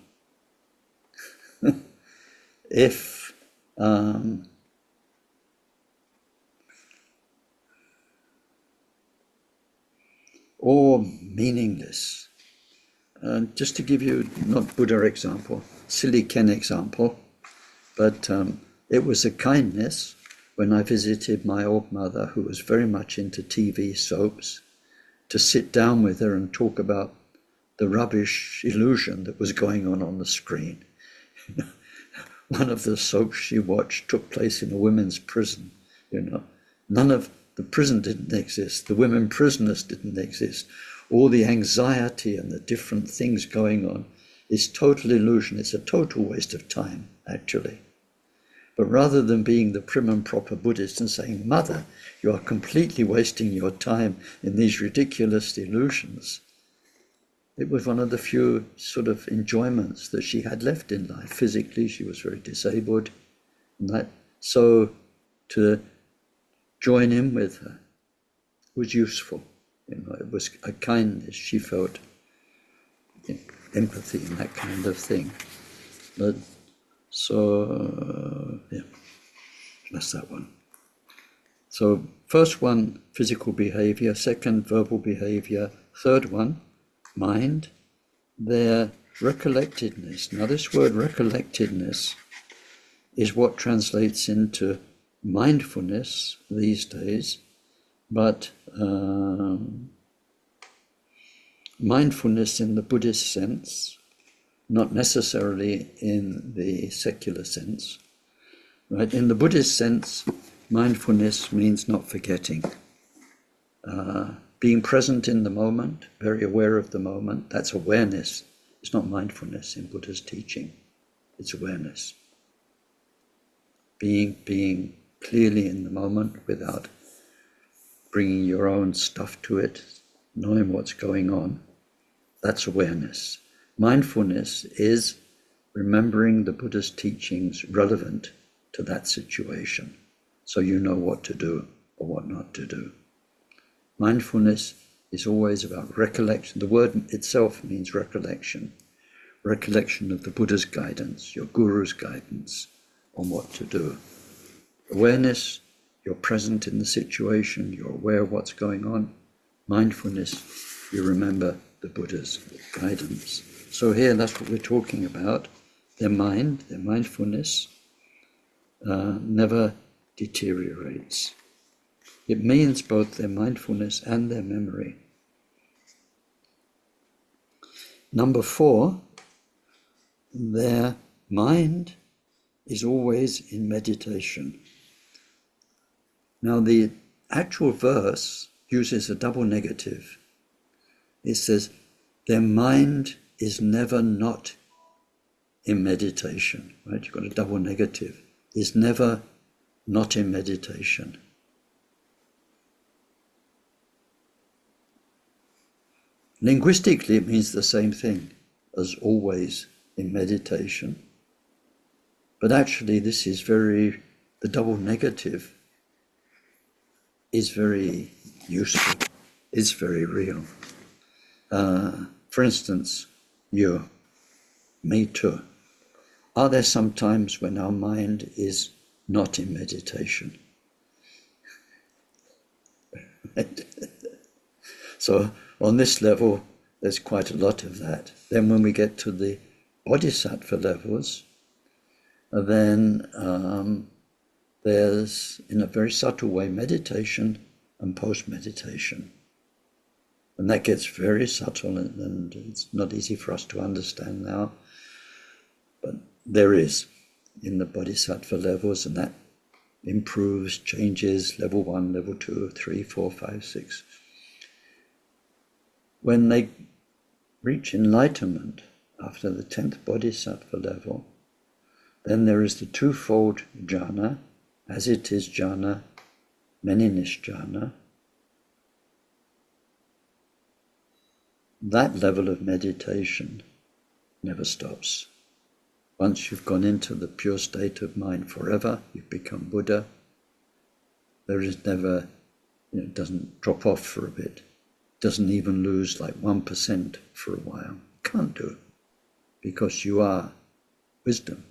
If or meaningless. Just to give you, not Buddha example, silly Ken example, but it was a kindness when I visited my old mother, who was very much into TV soaps, to sit down with her and talk about the rubbish illusion that was going on the screen. One of the soaps she watched took place in a women's prison. None of the prison didn't exist. The women prisoners didn't exist. All the anxiety and the different things going on is total illusion. It's a total waste of time, actually. But rather than being the prim and proper Buddhist and saying, Mother, you are completely wasting your time in these ridiculous illusions, it was one of the few sort of enjoyments that she had left in life. Physically, she was very disabled. So to join in with her was useful. It was a kindness. She felt empathy and that kind of thing. But so, that's that one. So first one, physical behavior. Second, verbal behavior. Third one, mind. Their recollectedness. Now this word recollectedness is what translates into mindfulness these days, but mindfulness in the Buddhist sense, not necessarily in the secular sense. Right? In the Buddhist sense, mindfulness means not forgetting. Being present in the moment, very aware of the moment, that's awareness. It's not mindfulness in Buddha's teaching. It's awareness. Being clearly in the moment without bringing your own stuff to it, knowing what's going on, that's awareness. Mindfulness is remembering the Buddha's teachings relevant to that situation, so you know what to do or what not to do. Mindfulness is always about recollection. The word itself means recollection. Recollection of the Buddha's guidance, your guru's guidance on what to do. Awareness, you're present in the situation, you're aware of what's going on. Mindfulness, you remember the Buddha's guidance. So here, that's what we're talking about. Their mind, their mindfulness, never deteriorates. It means both their mindfulness and their memory. Number 4, their mind is always in meditation. Now the actual verse uses a double negative. It says, their mind is never not in meditation. Right? You've got a double negative. Is never not in meditation. Linguistically, it means the same thing as always in meditation. But actually, this is the double negative is very useful, is very real. For instance, you, me too. Are there some times when our mind is not in meditation? So on this level, there's quite a lot of that. Then when we get to the bodhisattva levels, then there's, in a very subtle way, meditation and post-meditation. And that gets very subtle, and it's not easy for us to understand now. But there is in the bodhisattva levels, and that improves, changes, level 1, level 2, 3, 4, 5, 6. When they reach enlightenment after the 10th bodhisattva level, then there is the twofold jhana, as it is jhana, many-ness jhana. That level of meditation never stops. Once you've gone into the pure state of mind forever, you've become Buddha. There is never, it doesn't drop off for a bit. It doesn't even lose like 1% for a while. You can't do it, because you are wisdom.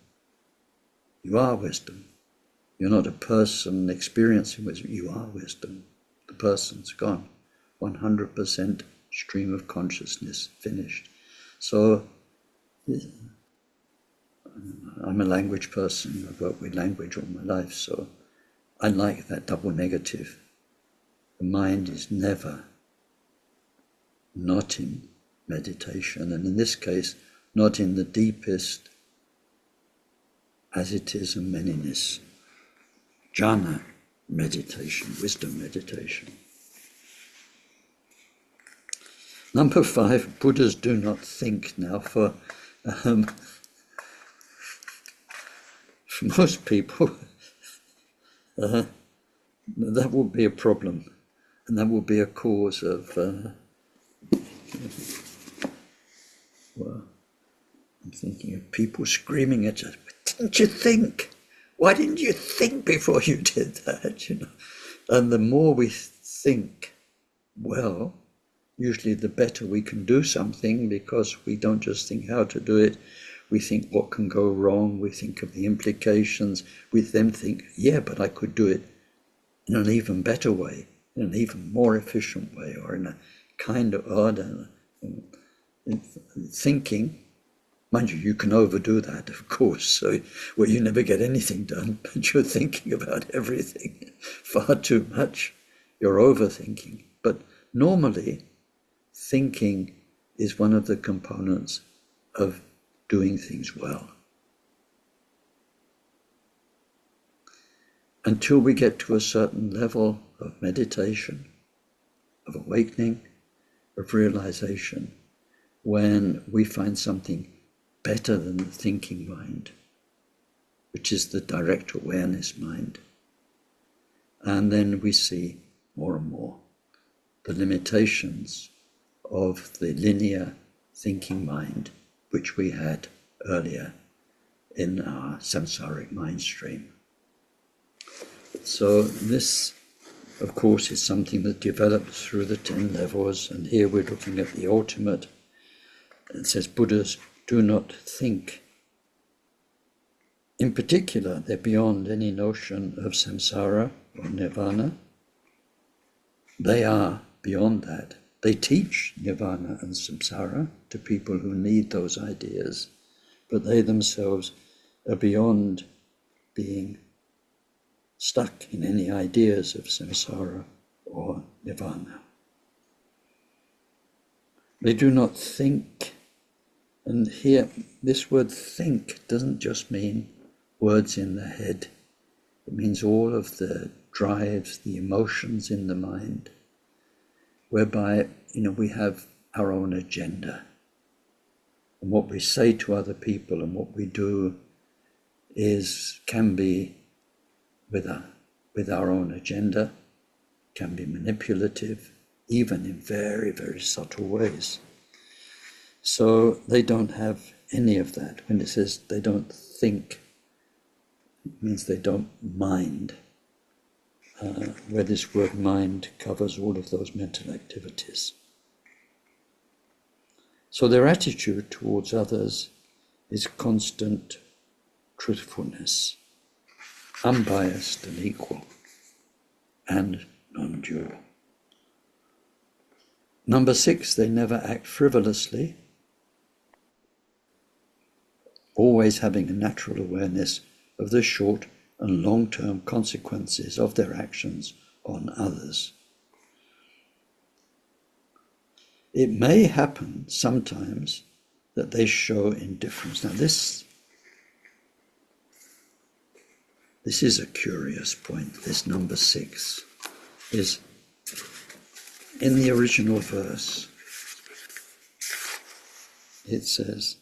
You are wisdom. You're not a person experiencing wisdom. You are wisdom. The person's gone. 100% stream of consciousness, finished. So I'm a language person. I've worked with language all my life, so I like that double negative. The mind is never not in meditation, and in this case, not in the deepest as it is a many-ness. Jhana meditation, wisdom meditation. Number 5, Buddhas do not think. Now for most people, that will be a problem, and that will be a cause of, well, I'm thinking of people screaming at us, didn't you think? Why didn't you think before you did that? And the more we think, well, usually the better we can do something, because we don't just think how to do it, we think what can go wrong, we think of the implications, we then think, yeah, but I could do it in an even better way, in an even more efficient way, or in a kind of order. Thinking, mind you, you can overdo that, of course, so where you never get anything done, but you're thinking about everything far too much. You're overthinking. But normally, thinking is one of the components of doing things well. Until we get to a certain level of meditation, of awakening, of realization, when we find something better than the thinking mind, which is the direct awareness mind. And then we see more and more the limitations of the linear thinking mind, which we had earlier in our samsaric mind stream. So this, of course, is something that develops through the 10 levels, and here we're looking at the ultimate. It says Buddhas do not think. In particular, they're beyond any notion of samsara or nirvana. They are beyond that. They teach nirvana and samsara to people who need those ideas, but they themselves are beyond being stuck in any ideas of samsara or nirvana. They do not think. And here, this word think doesn't just mean words in the head. It means all of the drives, the emotions in the mind, whereby, we have our own agenda. And what we say to other people and what we do can be with our own agenda, can be manipulative, even in very, very subtle ways. So they don't have any of that. When it says they don't think, it means they don't mind, where this word mind covers all of those mental activities. So their attitude towards others is constant truthfulness, unbiased and equal, and non-dual. Number 6, they never act frivolously, always having a natural awareness of the short and long-term consequences of their actions on others. It may happen sometimes that they show indifference. Now this is a curious point. This number 6 is in the original verse. It says,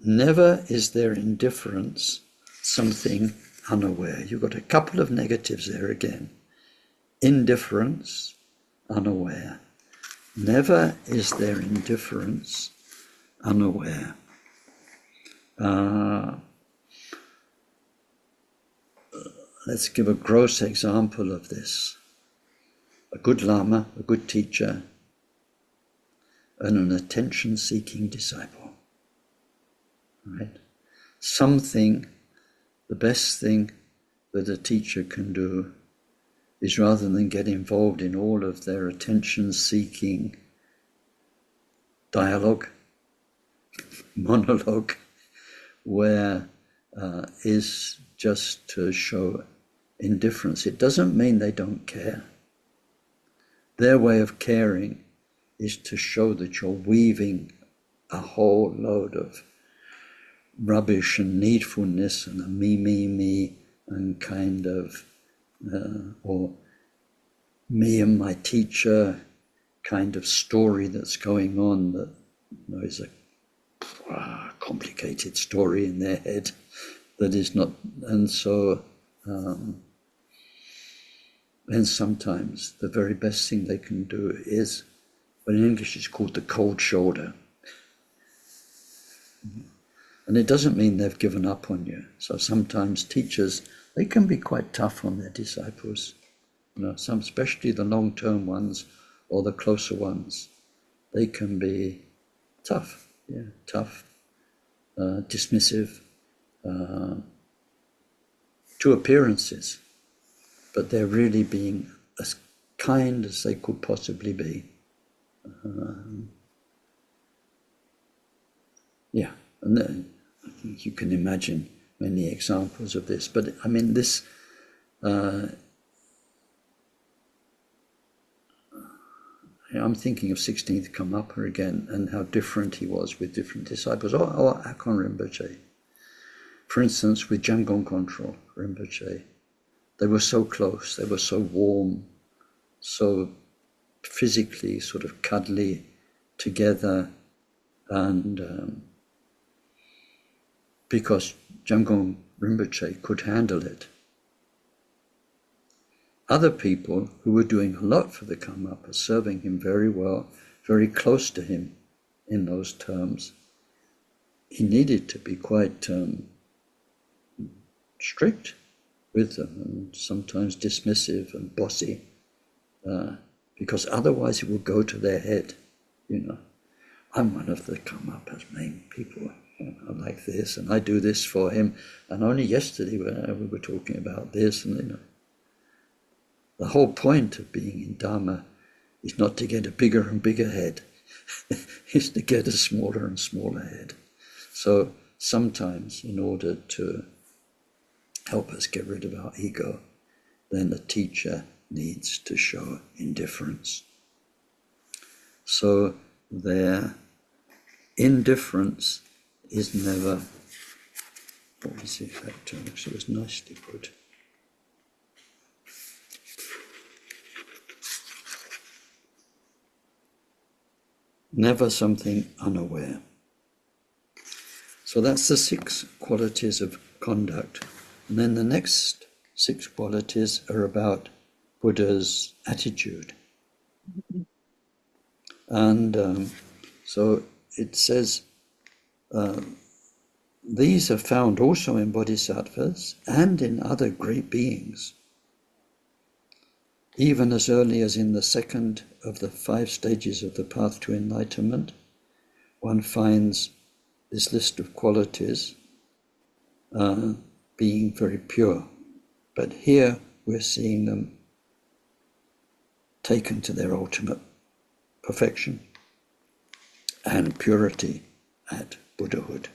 never is there indifference something unaware. You've got a couple of negatives there again. Indifference, unaware. Never is there indifference unaware. Let's give a gross example of this. A good Lama, a good teacher, and an attention-seeking disciple. Right? Something, the best thing that a teacher can do is, rather than get involved in all of their attention-seeking dialogue, monologue, where is just to show indifference. It doesn't mean they don't care. Their way of caring is to show that you're weaving a whole load of rubbish and needfulness and a me, and kind of, or me and my teacher kind of story that's going on that is a complicated story in their head that is not, and so and sometimes the very best thing they can do is, what in English is called the cold shoulder. And it doesn't mean they've given up on you. So sometimes teachers, they can be quite tough on their disciples. Some, especially the long-term ones or the closer ones, they can be tough, dismissive to appearances, but they're really being as kind as they could possibly be. And then I think you can imagine many examples of this. But I mean, this I'm thinking of 16th Karmapa again, and how different he was with different disciples, or Akon Rinpoche. For instance, with Jamgon Kongtrul Rinpoche, they were so close, they were so warm, so physically sort of cuddly together, and because Jamgon Rinpoche could handle it. Other people who were doing a lot for the Karmapa, serving him very well, very close to him in those terms, he needed to be quite strict with them, and sometimes dismissive and bossy, because otherwise it would go to their head. I'm one of the Karmapa's main people. I like this, and I do this for him. And only yesterday we were talking about this, and the whole point of being in Dharma is not to get a bigger and bigger head, it's to get a smaller and smaller head. So sometimes, in order to help us get rid of our ego, then the teacher needs to show indifference. So their indifference is never, what was the exact term? It was nicely put. Never something unaware. So that's the 6 qualities of conduct. And then the next 6 qualities are about Buddha's attitude. And so it says, these are found also in bodhisattvas and in other great beings. Even as early as in the 2nd of the 5 stages of the path to enlightenment, one finds this list of qualities being very pure. But here we're seeing them taken to their ultimate perfection and purity at Buddhahood.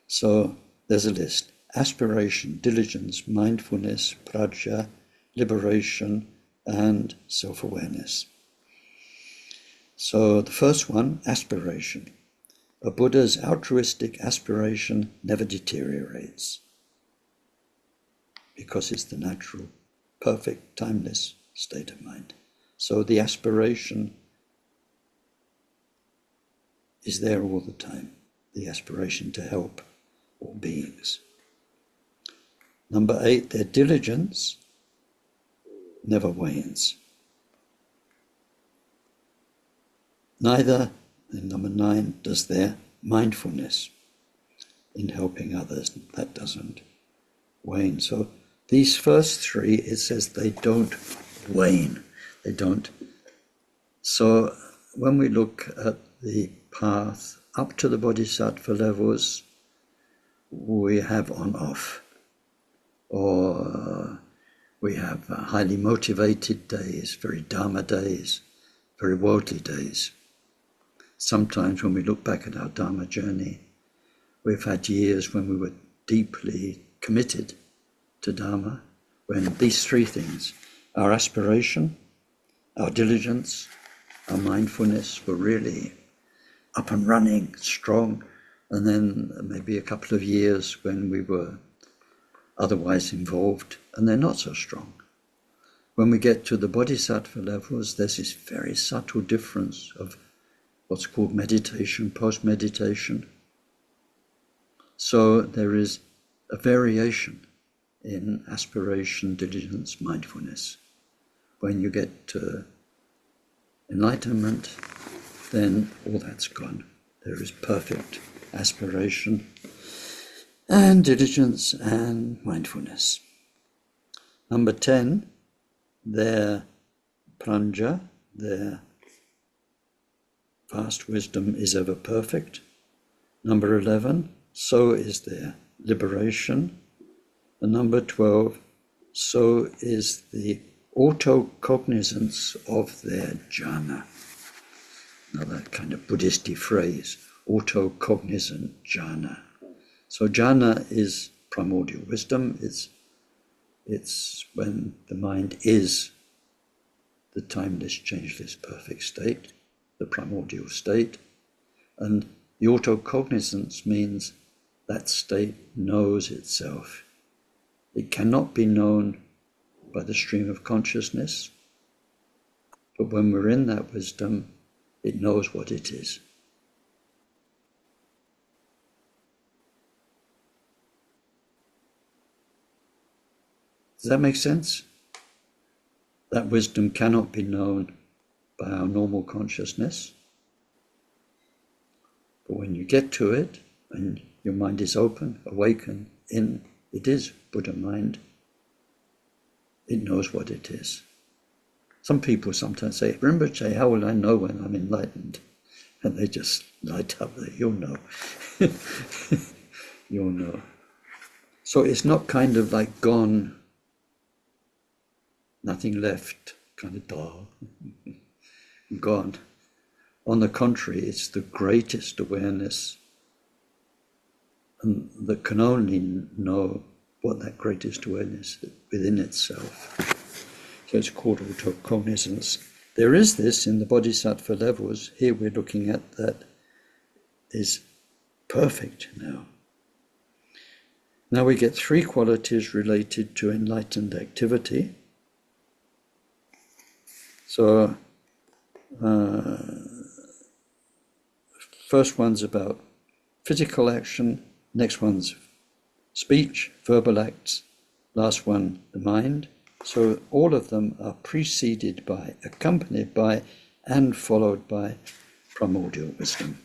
So there's a list: aspiration, diligence, mindfulness, prajna, liberation, and self-awareness. So the first one, aspiration. A Buddha's altruistic aspiration never deteriorates because it's the natural, perfect, timeless state of mind. So the aspiration is there all the time, the aspiration to help all beings. Number 8, their diligence never wanes. Neither, and number 9, does their mindfulness in helping others. That doesn't wane. So these first 3, it says they don't wane. They don't. So when we look at the path up to the bodhisattva levels, we have on-off, or we have highly motivated days, very Dharma days, very worldly days. Sometimes when we look back at our Dharma journey, we've had years when we were deeply committed to Dharma, when these 3 things, our aspiration, our diligence, our mindfulness, were really up and running, strong, and then maybe a couple of years when we were otherwise involved, and they're not so strong. When we get to the bodhisattva levels, there's this very subtle difference of what's called meditation, post-meditation. So there is a variation in aspiration, diligence, mindfulness. When you get to enlightenment, then all that's gone. There is perfect aspiration and diligence and mindfulness. Number 10, their prajna, their vast wisdom is ever perfect. Number 11, so is their liberation. And number 12, so is the autocognizance of their jhana. Another kind of Buddhist phrase, autocognizant jhana. So jhana is primordial wisdom. It's when the mind is the timeless, changeless, perfect state, the primordial state. And the autocognizance means that state knows itself. It cannot be known by the stream of consciousness, but when we're in that wisdom, it knows what it is. Does that make sense? That wisdom cannot be known by our normal consciousness, but when you get to it and your mind is open, awakened, it is Buddha mind, it knows what it is. Some people sometimes say, Rinpoche, how will I know when I'm enlightened? And they just light up there, you'll know. You'll know. So it's not kind of like gone, nothing left, kind of dull, gone. On the contrary, it's the greatest awareness, and that can only know what that greatest awareness is within itself. So it's called autocognizance. There is this in the bodhisattva levels. Here we're looking at that is perfect now. Now we get 3 qualities related to enlightened activity. So first one's about physical action, next one's speech, verbal acts, last one, the mind. So all of them are preceded by, accompanied by, and followed by primordial wisdom.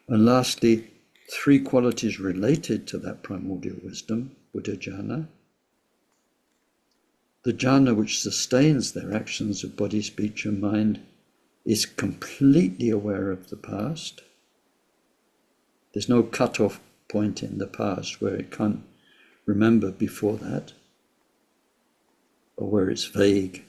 And lastly, 3 qualities related to that primordial wisdom, Buddha jhana. The jhana which sustains their actions of body, speech and mind is completely aware of the past. There's no cut-off point in the past where it can't remember before that, or where it's vague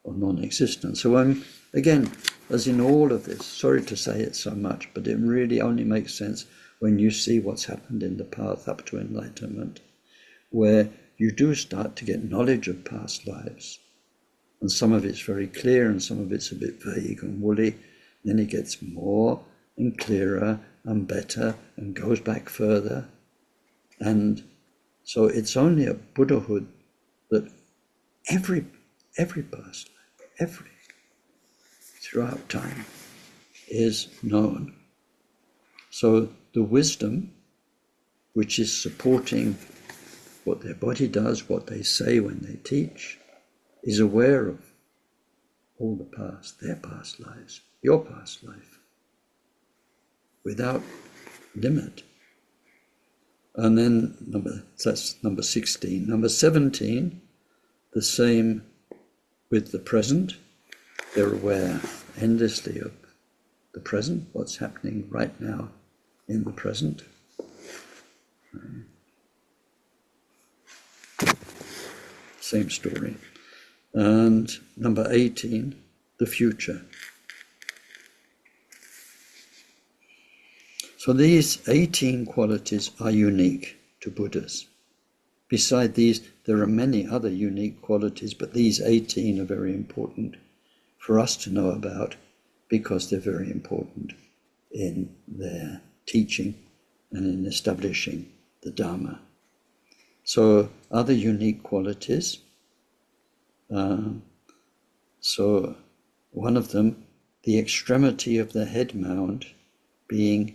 or non-existent. So again, as in all of this, sorry to say it so much, but it really only makes sense when you see what's happened in the path up to enlightenment, where you do start to get knowledge of past lives. And some of it's very clear and some of it's a bit vague and woolly. Then it gets more and clearer and better and goes back further. And so it's only a Buddhahood that every past life, throughout time, is known. So the wisdom, which is supporting what their body does, what they say when they teach, is aware of all the past, their past lives, your past life, without limit. And then that's number 16. Number 17, the same with the present. They're aware endlessly of the present, what's happening right now in the present. Same story. And number 18, the future. So these 18 qualities are unique to Buddhas. Beside these, there are many other unique qualities, but these 18 are very important for us to know about because they're very important in their teaching and in establishing the Dharma. So other unique qualities. So one of them, the extremity of the head mound being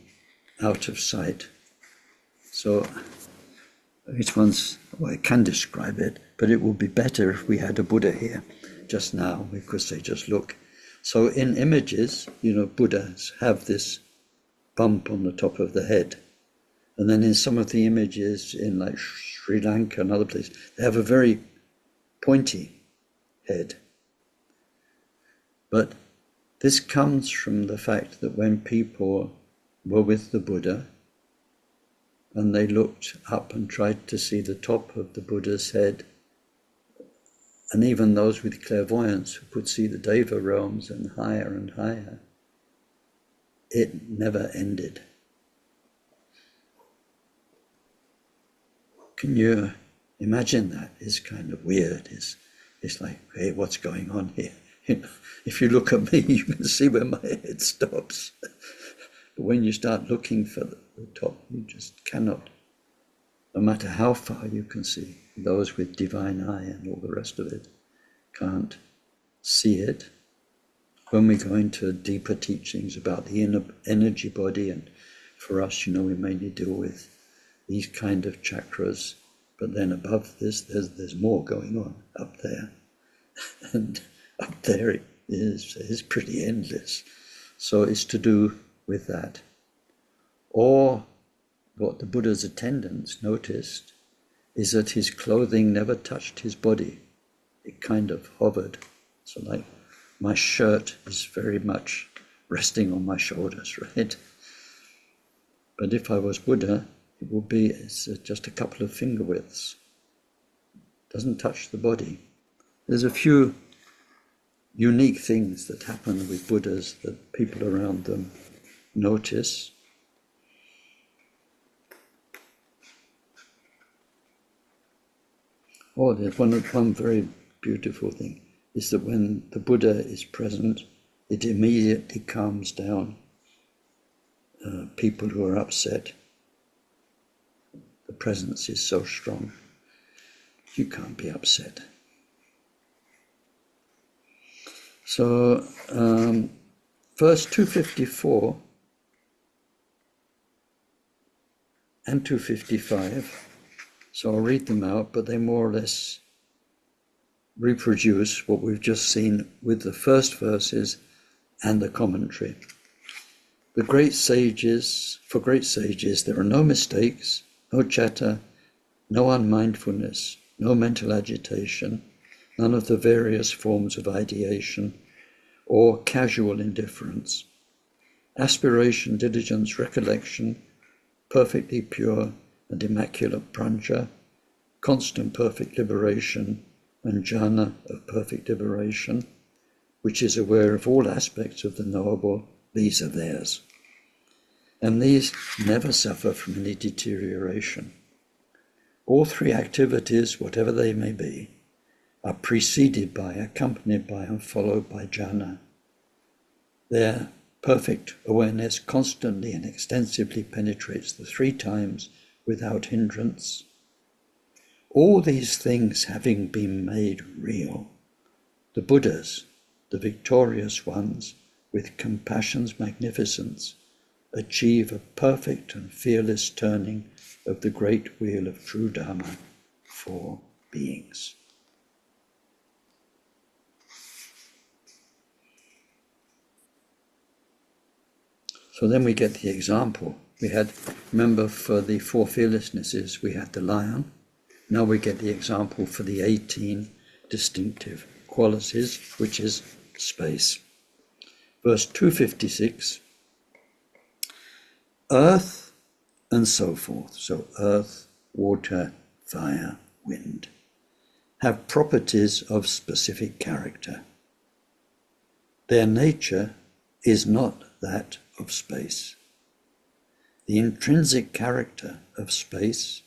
out of sight. So each one's, well, I can describe it, but it would be better if we had a Buddha here just now, because they just look. So in images, Buddhas have this bump on the top of the head. And then in some of the images in like Sri Lanka and other places, they have a very pointy head. But this comes from the fact that when people were with the Buddha and they looked up and tried to see the top of the Buddha's head, and even those with clairvoyance who could see the Deva realms and higher, it never ended. Can you imagine that? It's kind of weird. It's like, hey, what's going on here? If you look at me, you can see where my head stops. But when you start looking for the top, you just cannot, no matter how far you can see. Those with divine eye and all the rest of it can't see it. When we go into deeper teachings about the inner energy body, and for us, we mainly deal with these kind of chakras, but then above this, there's more going on up there. And up there it is pretty endless. So it's to do with that. Or what the Buddha's attendants noticed is that his clothing never touched his body. It kind of hovered. So like my shirt is very much resting on my shoulders, right? But if I was Buddha, it would be just a couple of finger widths. Doesn't touch the body. There's a few unique things that happen with Buddhas that people around them notice. Oh, there's one very beautiful thing, is that when the Buddha is present, it immediately calms down people who are upset. The presence is so strong, you can't be upset. So, verse 254 and 255, so I'll read them out, but they more or less reproduce what we've just seen with the first verses and the commentary. For great sages, there are no mistakes, no chatter, no unmindfulness, no mental agitation, none of the various forms of ideation or casual indifference. Aspiration, diligence, recollection, perfectly pure and immaculate pranja, constant perfect liberation, and jhana of perfect liberation, which is aware of all aspects of the knowable, these are theirs. And these never suffer from any deterioration. All three activities, whatever they may be, are preceded by, accompanied by, and followed by jhana. Their perfect awareness constantly and extensively penetrates the three times without hindrance. All these things having been made real, the Buddhas, the victorious ones, with compassion's magnificence, achieve a perfect and fearless turning of the great wheel of true Dharma for beings. So then we get the example. We had, remember, for the 4 fearlessnesses, we had the lion. Now we get the example for the 18 distinctive qualities, which is space. Verse 256, earth and so forth, so earth, water, fire, wind, have properties of specific character. Their nature is not that of space. The intrinsic character of space,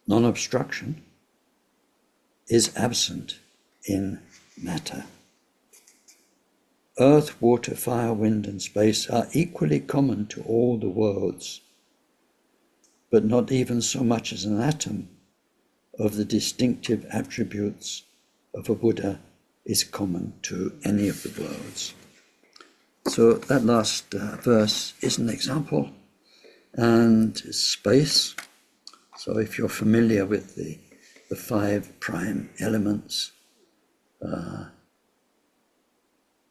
non-obstruction, is absent in matter. Earth, water, fire, wind, and space are equally common to all the worlds, but not even so much as an atom of the distinctive attributes of a Buddha is common to any of the worlds. So that last verse is an example, and space. So if you're familiar with the 5 prime elements,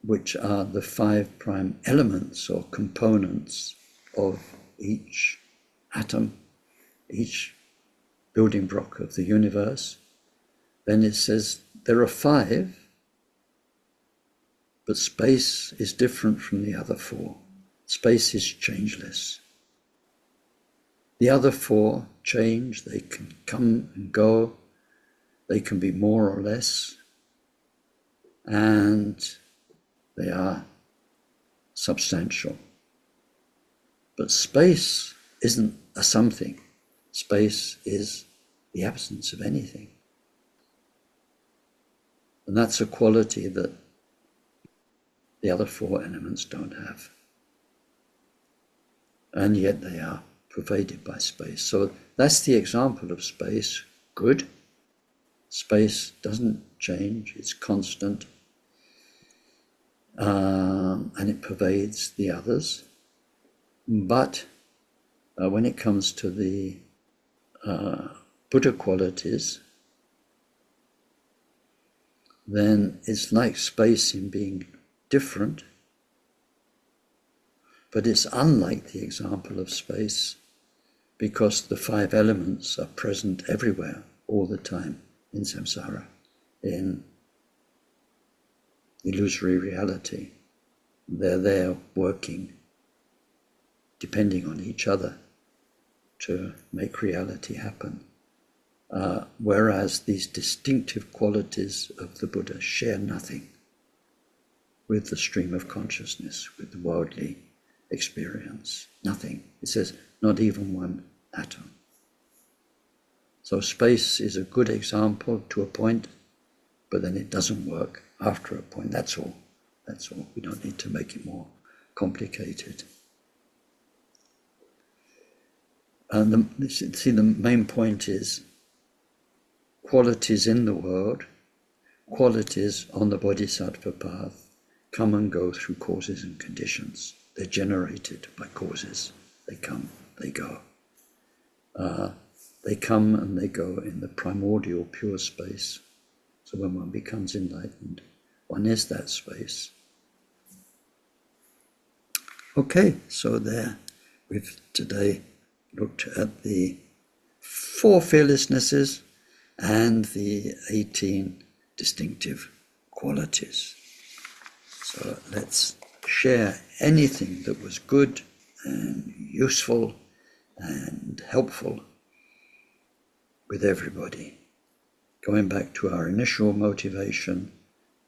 which are the 5 prime elements or components of each atom, each building block of the universe, then it says there are 5, but space is different from the other 4. Space is changeless. The other 4 change, they can come and go, they can be more or less, and they are substantial. But space isn't a something. Space is the absence of anything. And that's a quality that the other 4 elements don't have. And yet they are pervaded by space. So that's the example of space. Good. Space doesn't change, it's constant. And it pervades the others. But when it comes to the Buddha qualities, then it's like space in being different, but it's unlike the example of space because the 5 elements are present everywhere, all the time, in samsara, in illusory reality. They're there working, depending on each other to make reality happen. Whereas these distinctive qualities of the Buddha share nothing with the stream of consciousness, with the worldly experience. Nothing. It says, not even one atom. So space is a good example to a point, but then it doesn't work after a point. That's all. That's all. We don't need to make it more complicated. And the main point is qualities in the world, qualities on the bodhisattva path, come and go through causes and conditions. They're generated by causes. They come, they go. They come and they go in the primordial pure space. So when one becomes enlightened, one is that space. Okay, so there we've today looked at the 4 fearlessnesses and the 18 distinctive qualities. So let's share anything that was good and useful and helpful with everybody. Going back to our initial motivation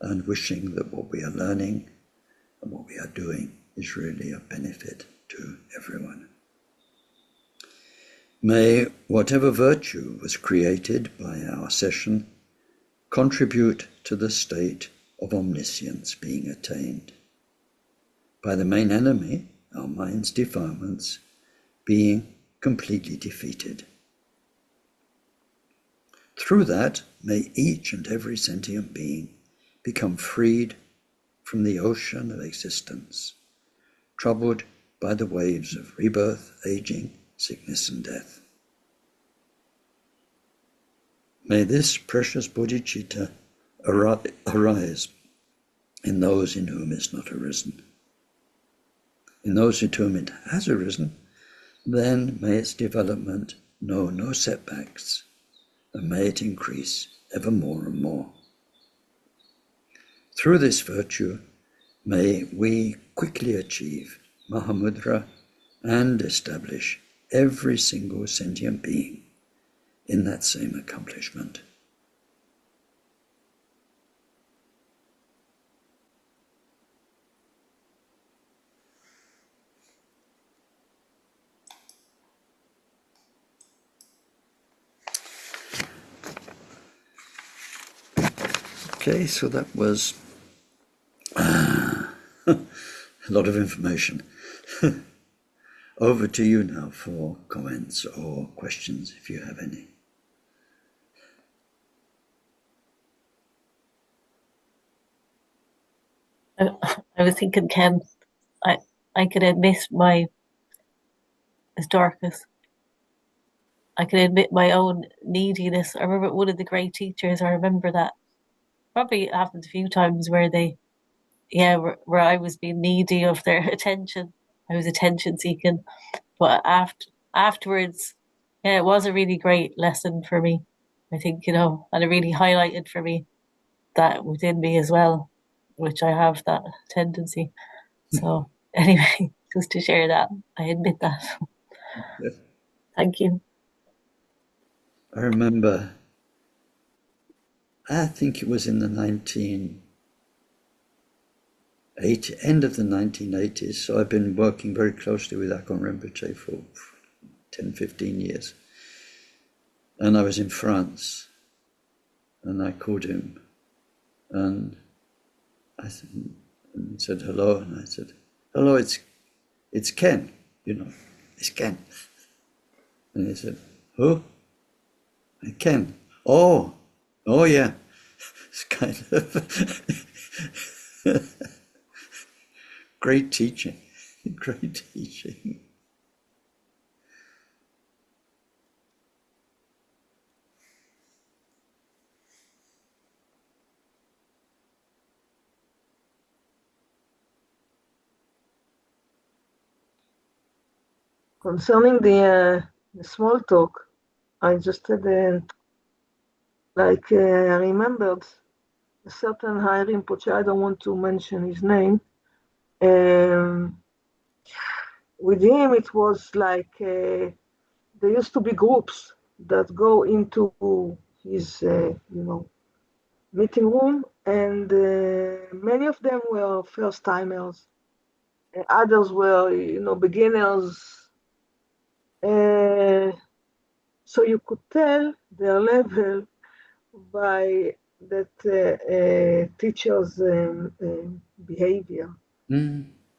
and wishing that what we are learning and what we are doing is really of benefit to everyone. May whatever virtue was created by our session contribute to the state of omniscience being attained, by the main enemy, our mind's defilements, being completely defeated. Through that, may each and every sentient being become freed from the ocean of existence, troubled by the waves of rebirth, aging, sickness, and death. May this precious bodhicitta arise in those in whom it's not arisen. In those in whom it has arisen, then may its development know no setbacks, and may it increase ever more and more. Through this virtue, may we quickly achieve Mahamudra and establish every single sentient being in that same accomplishment. Okay, so that was a lot of information. Over to you now for comments or questions, if you have any. I was thinking, Ken, I could admit my, as Dorcas, I could admit my own neediness. I remember one of the great teachers, I remember that probably happened a few times where where I was being needy of their attention. I was attention seeking. But afterwards, yeah, it was a really great lesson for me. I think, and it really highlighted for me that within me as well, which I have that tendency. So anyway, just to share that, I admit that. Yes. Thank you. I remember, I think it was in the end of the 1980s, so I've been working very closely with Akon Rinpoche for 10, 15 years. And I was in France, and I called him, and I said hello, and I said, hello, it's Ken, it's Ken. And he said, who? Ken. Oh yeah. It's kind of great teaching. Concerning the small talk, I just had I remembered a certain high Rinpoche, I don't want to mention his name. With him, it was like there used to be groups that go into his, meeting room, and many of them were first timers. Others were, beginners. So you could tell their level by that teacher's behavior.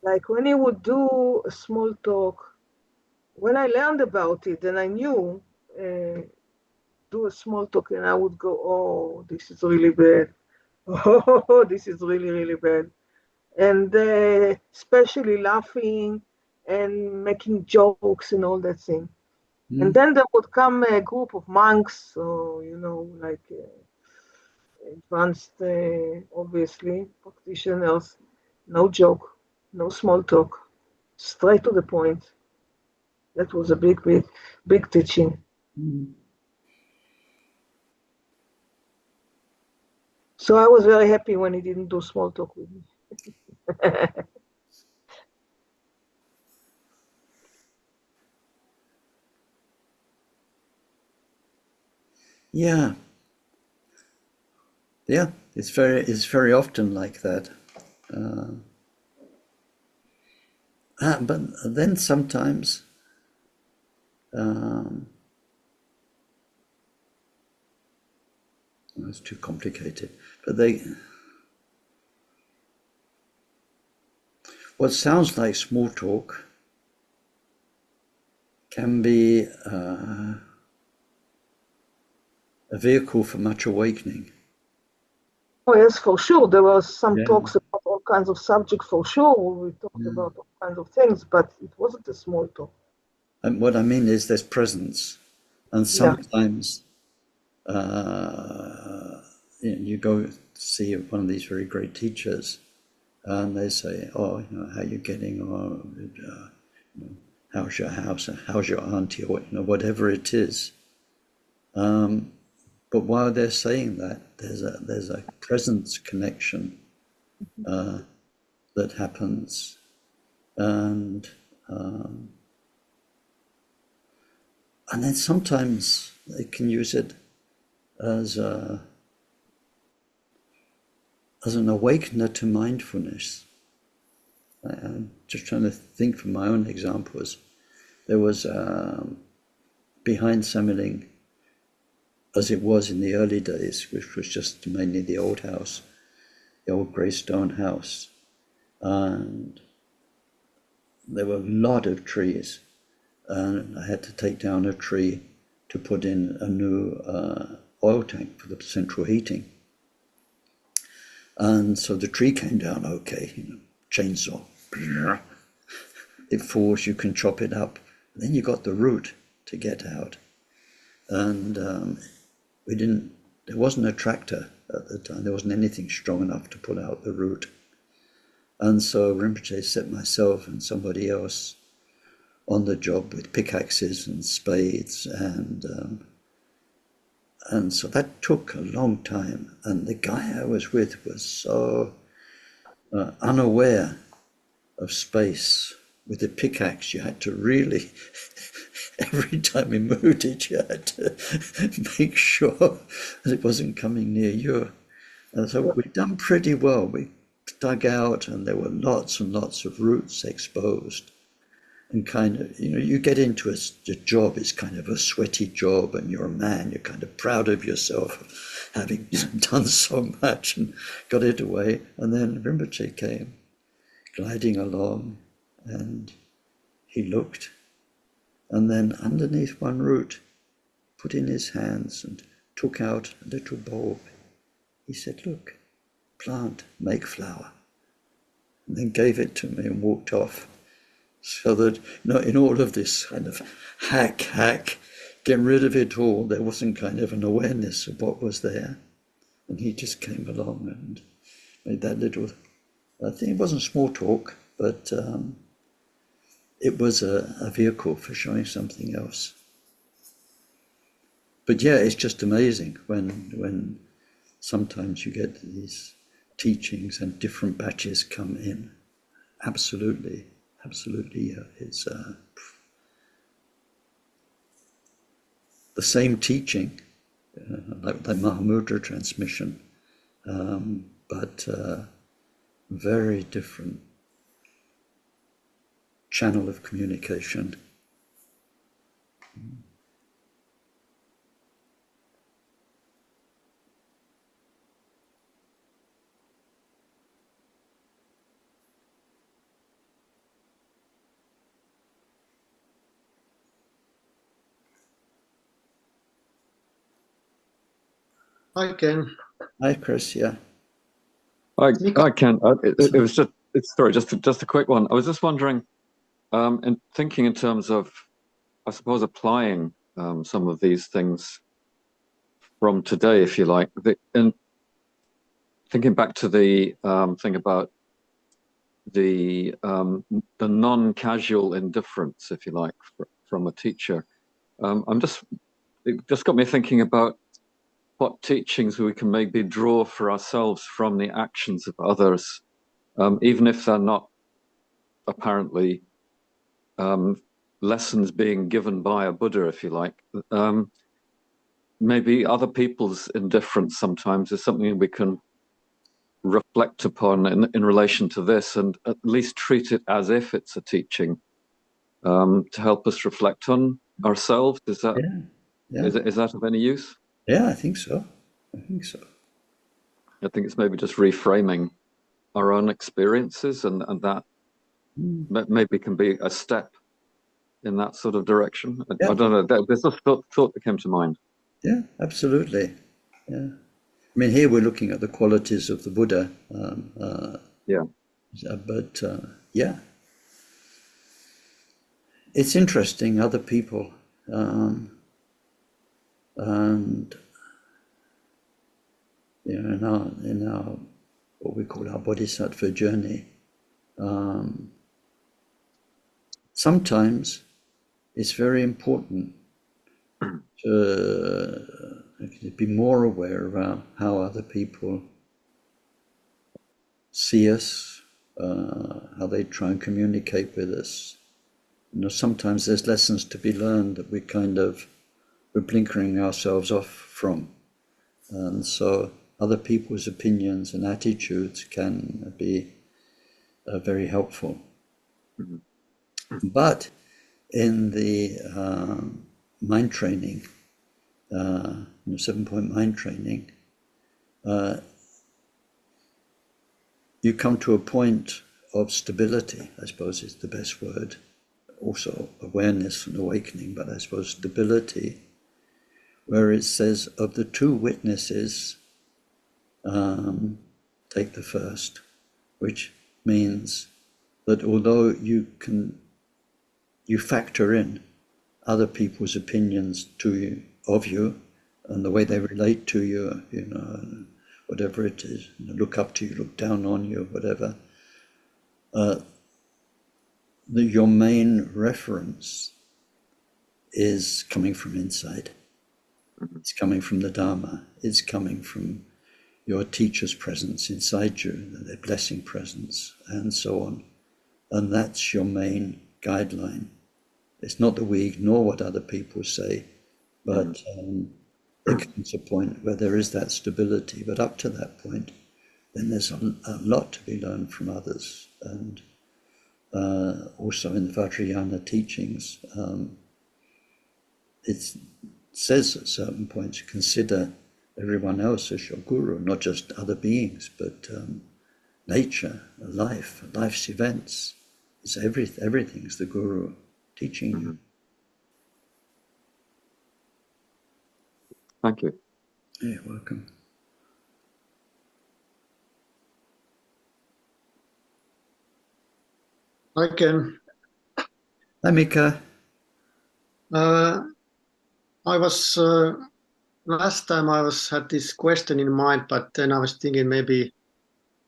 Like when he would do a small talk, when I learned about it and I knew, do a small talk and I would go, oh, this is really bad. Oh, this is really, really bad. And especially laughing and making jokes and all that thing. And then there would come a group of monks, so, advanced, obviously, practitioners, no joke, no small talk, straight to the point. That was a big, big, big teaching. So I was very happy when he didn't do small talk with me. Yeah, yeah. It's very often like that. But then sometimes it's too complicated. But what sounds like small talk can be a vehicle for much awakening. Oh, yes, for sure. There was some Yeah. talks about all kinds of subjects, for sure. We talked about all kinds of things, but it wasn't a small talk. And what I mean is there's presence. And sometimes you go see one of these very great teachers, and they say, "Oh, how are you getting on? How's your house? How's your auntie? Or whatever it is." But while they're saying that, there's a presence connection that happens, and then sometimes they can use it as an awakener to mindfulness. I'm just trying to think from my own examples. There was behind Semmering, as it was in the early days, which was just mainly the old house, the old grey stone house, and there were a lot of trees, and I had to take down a tree to put in a new oil tank for the central heating. And so the tree came down okay, chainsaw. It falls, you can chop it up. And then you got the root to get out. And there wasn't a tractor at the time. There wasn't anything strong enough to pull out the root. And so Rinpoche set myself and somebody else on the job with pickaxes and spades, and so that took a long time. And the guy I was with was so unaware of space. With the pickaxe, you had to really, every time he moved it, you had to make sure that it wasn't coming near you. And so we'd done pretty well. We dug out, and there were lots and lots of roots exposed. And kind of, you get into a job, it's kind of a sweaty job, and you're a man, you're kind of proud of yourself, having done so much and got it away. And then Rinpoche came gliding along, and he looked, and then underneath one root, put in his hands and took out a little bulb. He said, "Look, plant, make flower," and then gave it to me and walked off. So that, in all of this kind of hack, getting rid of it all, there wasn't kind of an awareness of what was there. And he just came along and made that little, I think it wasn't small talk, but it was a vehicle for showing something else. But yeah, it's just amazing when sometimes you get these teachings and different batches come in. Absolutely, yeah. It's the same teaching, like the Mahamudra transmission, but very different channel of communication. Hi, Ken. Hi, Chris. Yeah. I can. It was just a quick one. I was just wondering, and thinking in terms of, I suppose, applying some of these things from today, if you like, and thinking back to the thing about the non-casual indifference, if you like, from a teacher. It just got me thinking about what teachings we can maybe draw for ourselves from the actions of others even if they're not apparently lessons being given by a Buddha, if you like. Maybe other people's indifference sometimes is something we can reflect upon in relation to this, and at least treat it as if it's a teaching, to help us reflect on ourselves. Is that is that of any use? Yeah, I think so. I think it's maybe just reframing our own experiences, and that maybe can be a step in that sort of direction. I don't know. There's a thought that came to mind. Yeah, absolutely. Yeah. I mean, here we're looking at the qualities of the Buddha. But yeah, it's interesting. Other people, and in our what we call our bodhisattva journey, sometimes it's very important to be more aware about how other people see us, how they try and communicate with us. Sometimes there's lessons to be learned that we're blinkering ourselves off from. And so other people's opinions and attitudes can be very helpful. Mm-hmm. But in the mind training, 7-point mind training, you come to a point of stability, I suppose is the best word. Also awareness and awakening, but I suppose stability, where it says of the two witnesses, take the first, which means that although you factor in other people's opinions of you and the way they relate to you, whatever it is, look up to you, look down on you, whatever, your main reference is coming from inside. It's coming from the Dharma. It's coming from your teacher's presence inside you, their blessing presence, and so on. And that's your main guideline. It's not that we ignore what other people say, but there comes a point where there is that stability. But up to that point, then there's a lot to be learned from others. And also in the Vajrayana teachings, it says at certain points, consider everyone else as your guru, not just other beings, but nature, life's events. It's everything's the guru teaching you. Thank you. You're welcome. I can. Hi, Mika. I was last time had this question in mind, but then I was thinking maybe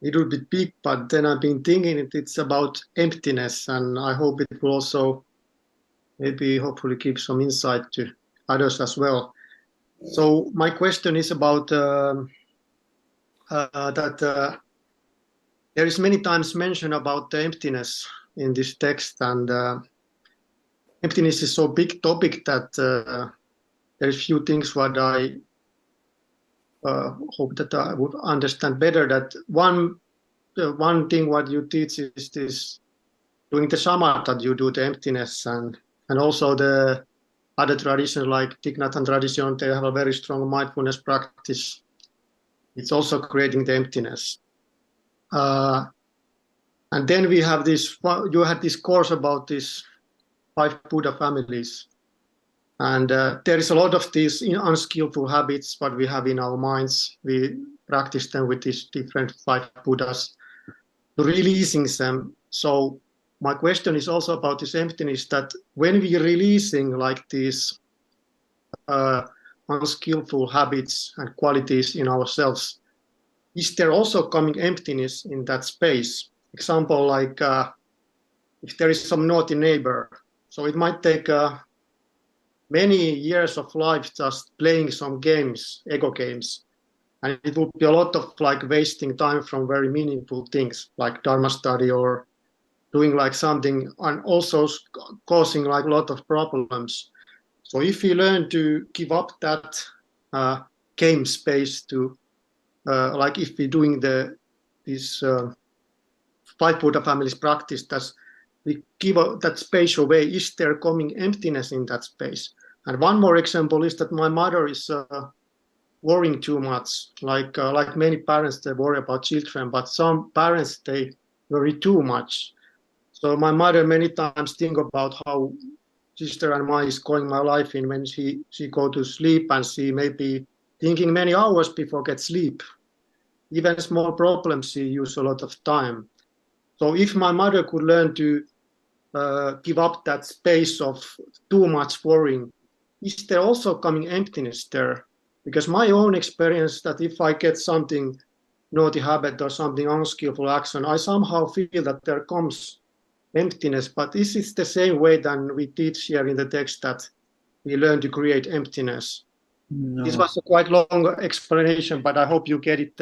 it would be big, but then I've been thinking it's about emptiness, and I hope it will also hopefully give some insight to others as well. So my question is about that there is many times mention about the emptiness in this text, and emptiness is so big topic that there is few things what I hope that I would understand better. That one thing what you teach is this doing the samatha, you do the emptiness, and also the other traditions like Thich Nhat Hanh tradition, they have a very strong mindfulness practice. It's also creating the emptiness. And then we have this, you had this course about these 5 Buddha families. And there is a lot of these unskillful habits what we have in our minds. We practice them with these different 5 Buddhas, releasing them. So my question is also about this emptiness, that when we are releasing like these unskillful habits and qualities in ourselves, is there also coming emptiness in that space? Example, like if there is some naughty neighbor, so it might take many years of life just playing some games, ego games, And it would be a lot of like wasting time from very meaningful things like Dharma study or doing like something, and also causing like a lot of problems. So if we learn to give up that game space to, like if we're doing this 5 Buddha families practice, that we give that space away, is there coming emptiness in that space? And one more example is that my mother is worrying too much. Like many parents, they worry about children, but some parents, they worry too much. So my mother many times think about how sister and I is going my life in when she go to sleep, and she may be thinking many hours before get sleep. Even small problems, she use a lot of time. So if my mother could learn to give up that space of too much worrying, is there also coming emptiness there? Because my own experience that if I get something naughty habit or something unskillful action, I somehow feel that there comes emptiness. But this is the same way than we teach here in the text, that we learn to create emptiness. No. This was a quite long explanation, but I hope you get it,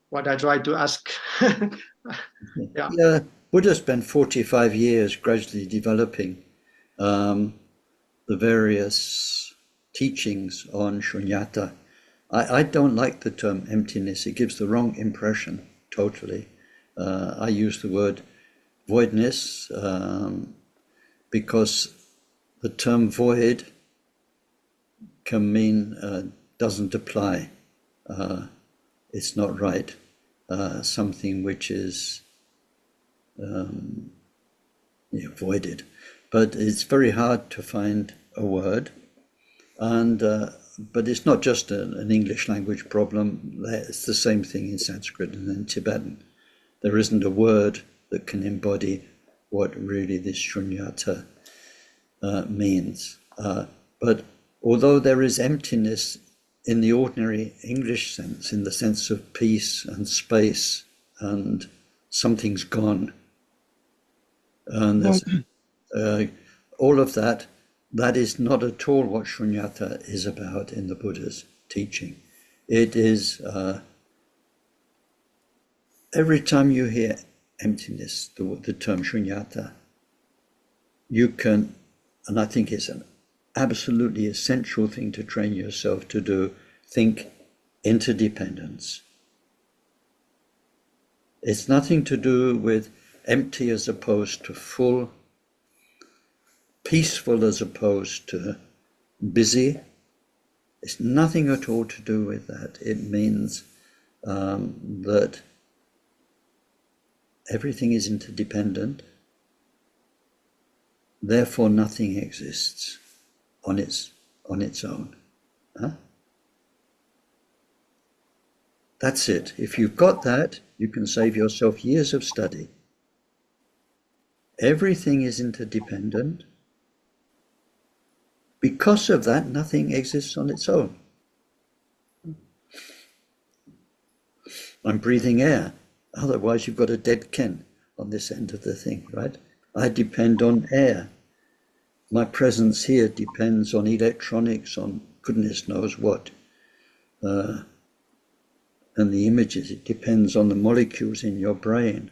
what I tried to ask. Yeah, Buddha spent 45 years gradually developing the various teachings on shunyata. I don't like the term emptiness. It gives the wrong impression, totally. I use the word voidness because the term void can mean doesn't apply. It's not right. Something which is voided. But it's very hard to find a word. And but it's not just an English language problem. It's the same thing in Sanskrit and in Tibetan. There isn't a word that can embody what really this shunyata means. But although there is emptiness in the ordinary English sense, in the sense of peace and space and something's gone, and there's all of that, that is not at all what shunyata is about in the Buddha's teaching. It is, every time you hear emptiness, the term shunyata, you can, and I think it's an absolutely essential thing to train yourself to do, think interdependence. It's nothing to do with empty as opposed to full, peaceful as opposed to busy. It's nothing at all to do with that. It means that everything is interdependent, therefore nothing exists on its own. Huh? That's it. If you've got that, you can save yourself years of study. Everything is interdependent. Because of that, nothing exists on its own. I'm breathing air. Otherwise, you've got a dead Ken on this end of the thing, right? I depend on air. My presence here depends on electronics, on goodness knows what. And the images, it depends on the molecules in your brain.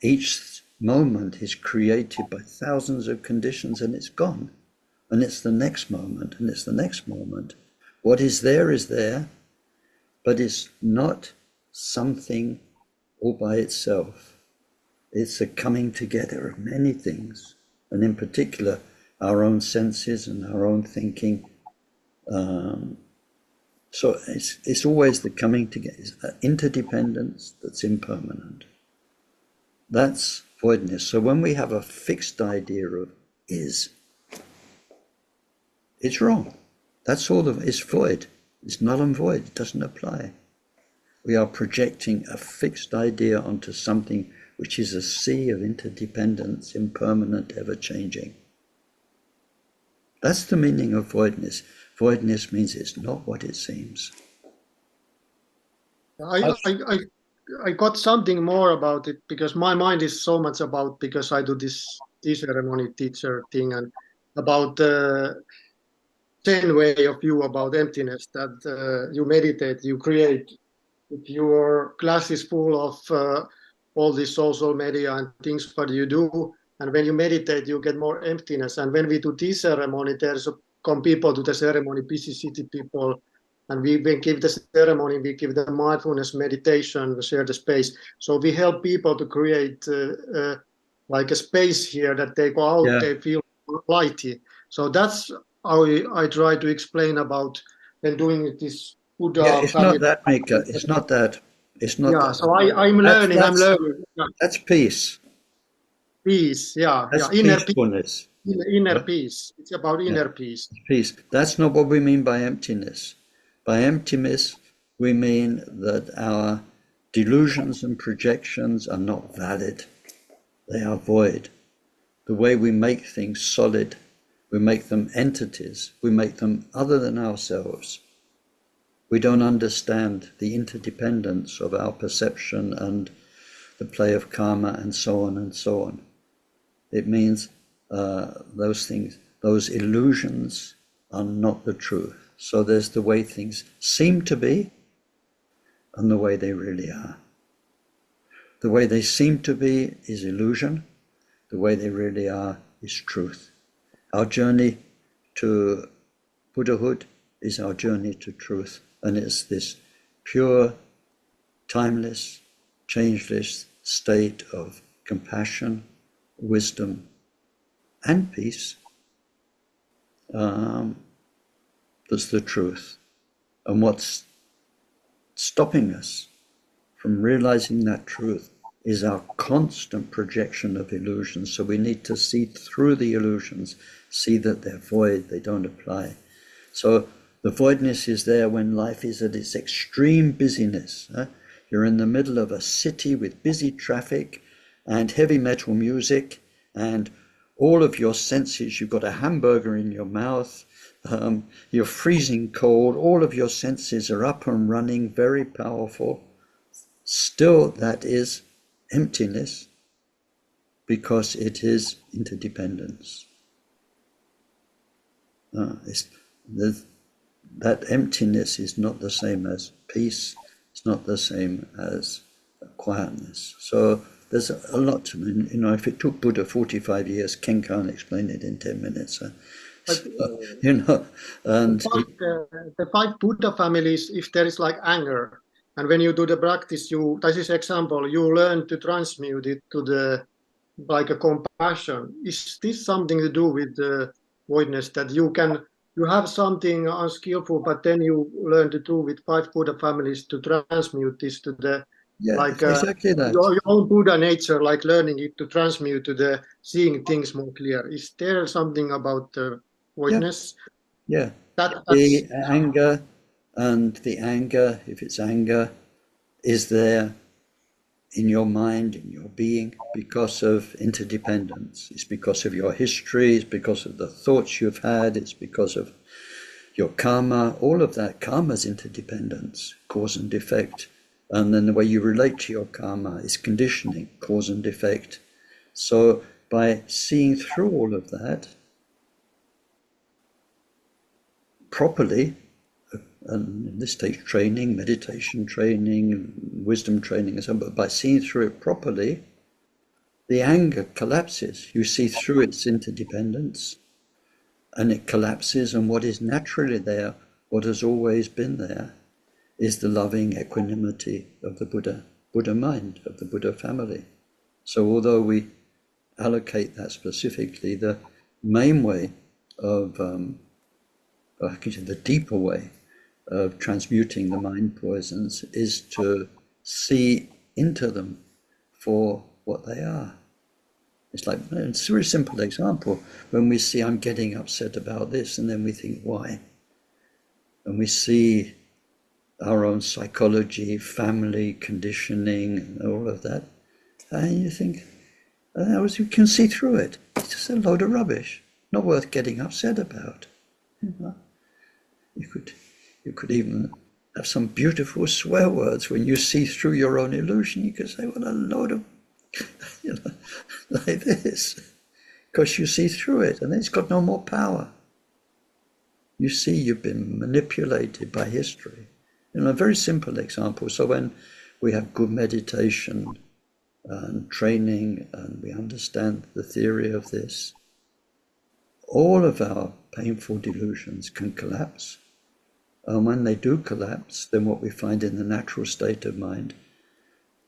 Each moment is created by thousands of conditions and it's gone. And it's the next moment, and it's the next moment. What is there, but it's not something all by itself. It's a coming together of many things, and in particular, our own senses and our own thinking. So it's always the coming together, it's interdependence that's impermanent. That's voidness. So when we have a fixed idea of is, it's wrong. That's all it's void. It's null and void. It doesn't apply. We are projecting a fixed idea onto something which is a sea of interdependence, impermanent, ever-changing. That's the meaning of voidness. Voidness means it's not what it seems. I got something more about it, because my mind is so much about, because I do this tea ceremony teacher thing, and about Zen way of view about emptiness, that you meditate, you create. If your glass is full of all these social media and things what you do, and when you meditate, you get more emptiness. And when we do this ceremony, there's come people to the ceremony, busy city people, and we give the ceremony, we give the mindfulness meditation, we share the space. So we help people to create like a space here that they go out, they feel lighty. So that's how I try to explain about when doing this Buddha it's family. not that, Mika. It's not that. It's not Yeah, that. so I'm learning. I'm learning. Yeah. That's peace. Peace. Yeah, That's Inner peace. peacefulness. Inner peace. It's about inner peace. Peace. That's not what we mean by emptiness. By emptiness, we mean that our delusions and projections are not valid. They are void. The way we make things solid, we make them entities, we make them other than ourselves. We don't understand the interdependence of our perception and the play of karma and so on and so on. It means those things, those illusions are not the truth. So there's the way things seem to be and the way they really are. The way they seem to be is illusion. The way they really are is truth. Our journey to Buddhahood is our journey to truth. And it's this pure, timeless, changeless state of compassion, wisdom, and peace. That's the truth. And what's stopping us from realizing that truth is our constant projection of illusions. So we need to see through the illusions, see that they're void, they don't apply. So the voidness is there when life is at its extreme busyness. You're in the middle of a city with busy traffic and heavy metal music and all of your senses. You've got a hamburger in your mouth, you're freezing cold, all of your senses are up and running, very powerful. Still, that is emptiness because it is interdependence. That emptiness is not the same as peace. It's not the same as quietness. So there's a lot to me. If it took Buddha 45 years, Ken can't explain it in 10 minutes. And the 5 Buddha families, if there is like anger, and when you do the practice, this is example, you learn to transmute it to the like a compassion. Is this something to do with the voidness, that you have something unskillful, but then you learn to do with 5 Buddha families to transmute this to the exactly that. Your own Buddha nature, like learning it to transmute to the seeing things more clear. Is there something about the voidness? Yeah. That's the anger, if it's anger, is there in your mind, in your being, because of interdependence. It's because of your history, it's because of the thoughts you've had, it's because of your karma. All of that karma is interdependence, cause and effect. And then the way you relate to your karma is conditioning, cause and effect. So by seeing through all of that properly, and in this takes training, meditation training, wisdom training, and so on, but by seeing through it properly, the anger collapses. You see through its interdependence, and it collapses, and what is naturally there, what has always been there, is the loving equanimity of the Buddha mind, of the Buddha family. So although we allocate that specifically, the main way of, the deeper way of transmuting the mind poisons is to see into them for what they are. It's like, it's a very simple example. When we see I'm getting upset about this, and then we think, why? And we see our own psychology, family, conditioning, all of that. And you think, you can see through it. It's just a load of rubbish, not worth getting upset about. You could even have some beautiful swear words when you see through your own illusion. You could say, what a load of, like this, because you see through it, and it's got no more power. you see you've been manipulated by history. A very simple example. So when we have good meditation and training and we understand the theory of this, all of our painful delusions can collapse. And when they do collapse, then what we find in the natural state of mind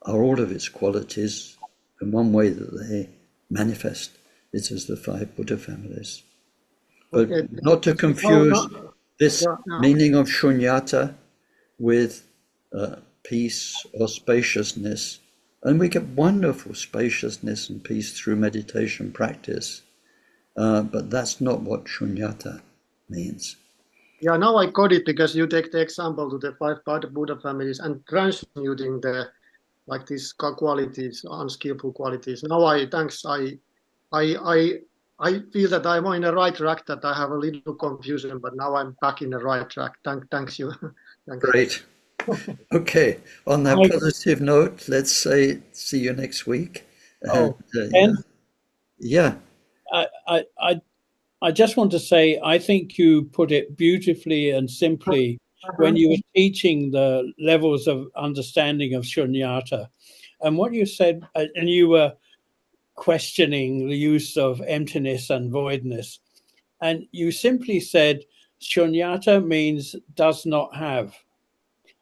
are all of its qualities. And one way that they manifest is as the 5 Buddha families. But not to confuse this meaning of shunyata with peace or spaciousness. And we get wonderful spaciousness and peace through meditation practice. But that's not what shunyata means. Yeah, now I got it, because you take the example to the 5 Buddha families and transmuting the like these qualities, unskillful qualities. Now I feel that I'm on the right track, that I have a little confusion, but now I'm back in the right track. Thanks you. Thanks. Great. Okay. On that positive note, let's say see you next week. Yeah. I just want to say, I think you put it beautifully and simply when you were teaching the levels of understanding of shunyata. And what you said, and you were questioning the use of emptiness and voidness. And you simply said, shunyata means does not have.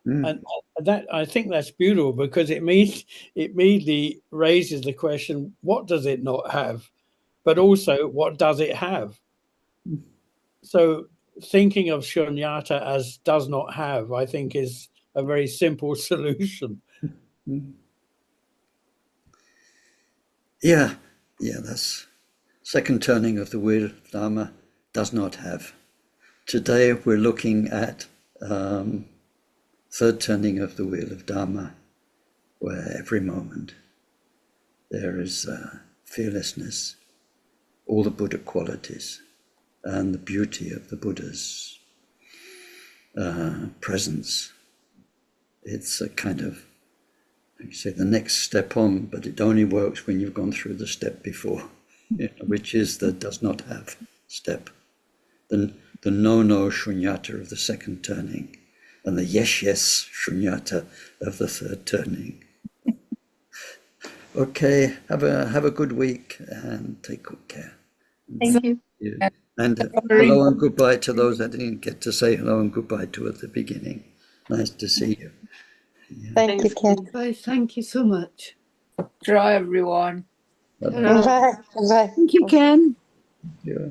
And that, I think that's beautiful, because it immediately raises the question, what does it not have? But also, what does it have? So thinking of shunyata as does not have, I think, is a very simple solution. Yeah, that's second turning of the wheel of Dharma, does not have. Today we're looking at third turning of the wheel of Dharma, where every moment there is fearlessness, all the Buddha qualities, and the beauty of the Buddha's presence. It's a kind of, like you say, the next step on, but it only works when you've gone through the step before, which is the does not have step. The no shunyata of the second turning, and the yes shunyata of the third turning. Okay, have a good week and take good care. Thank you. And hello and goodbye to those I didn't get to say hello and goodbye to at the beginning. Nice to see you. Yeah. Thank you, Ken. Thank you so much. Bye, everyone. Bye. Bye. Thank you, Ken. Yeah.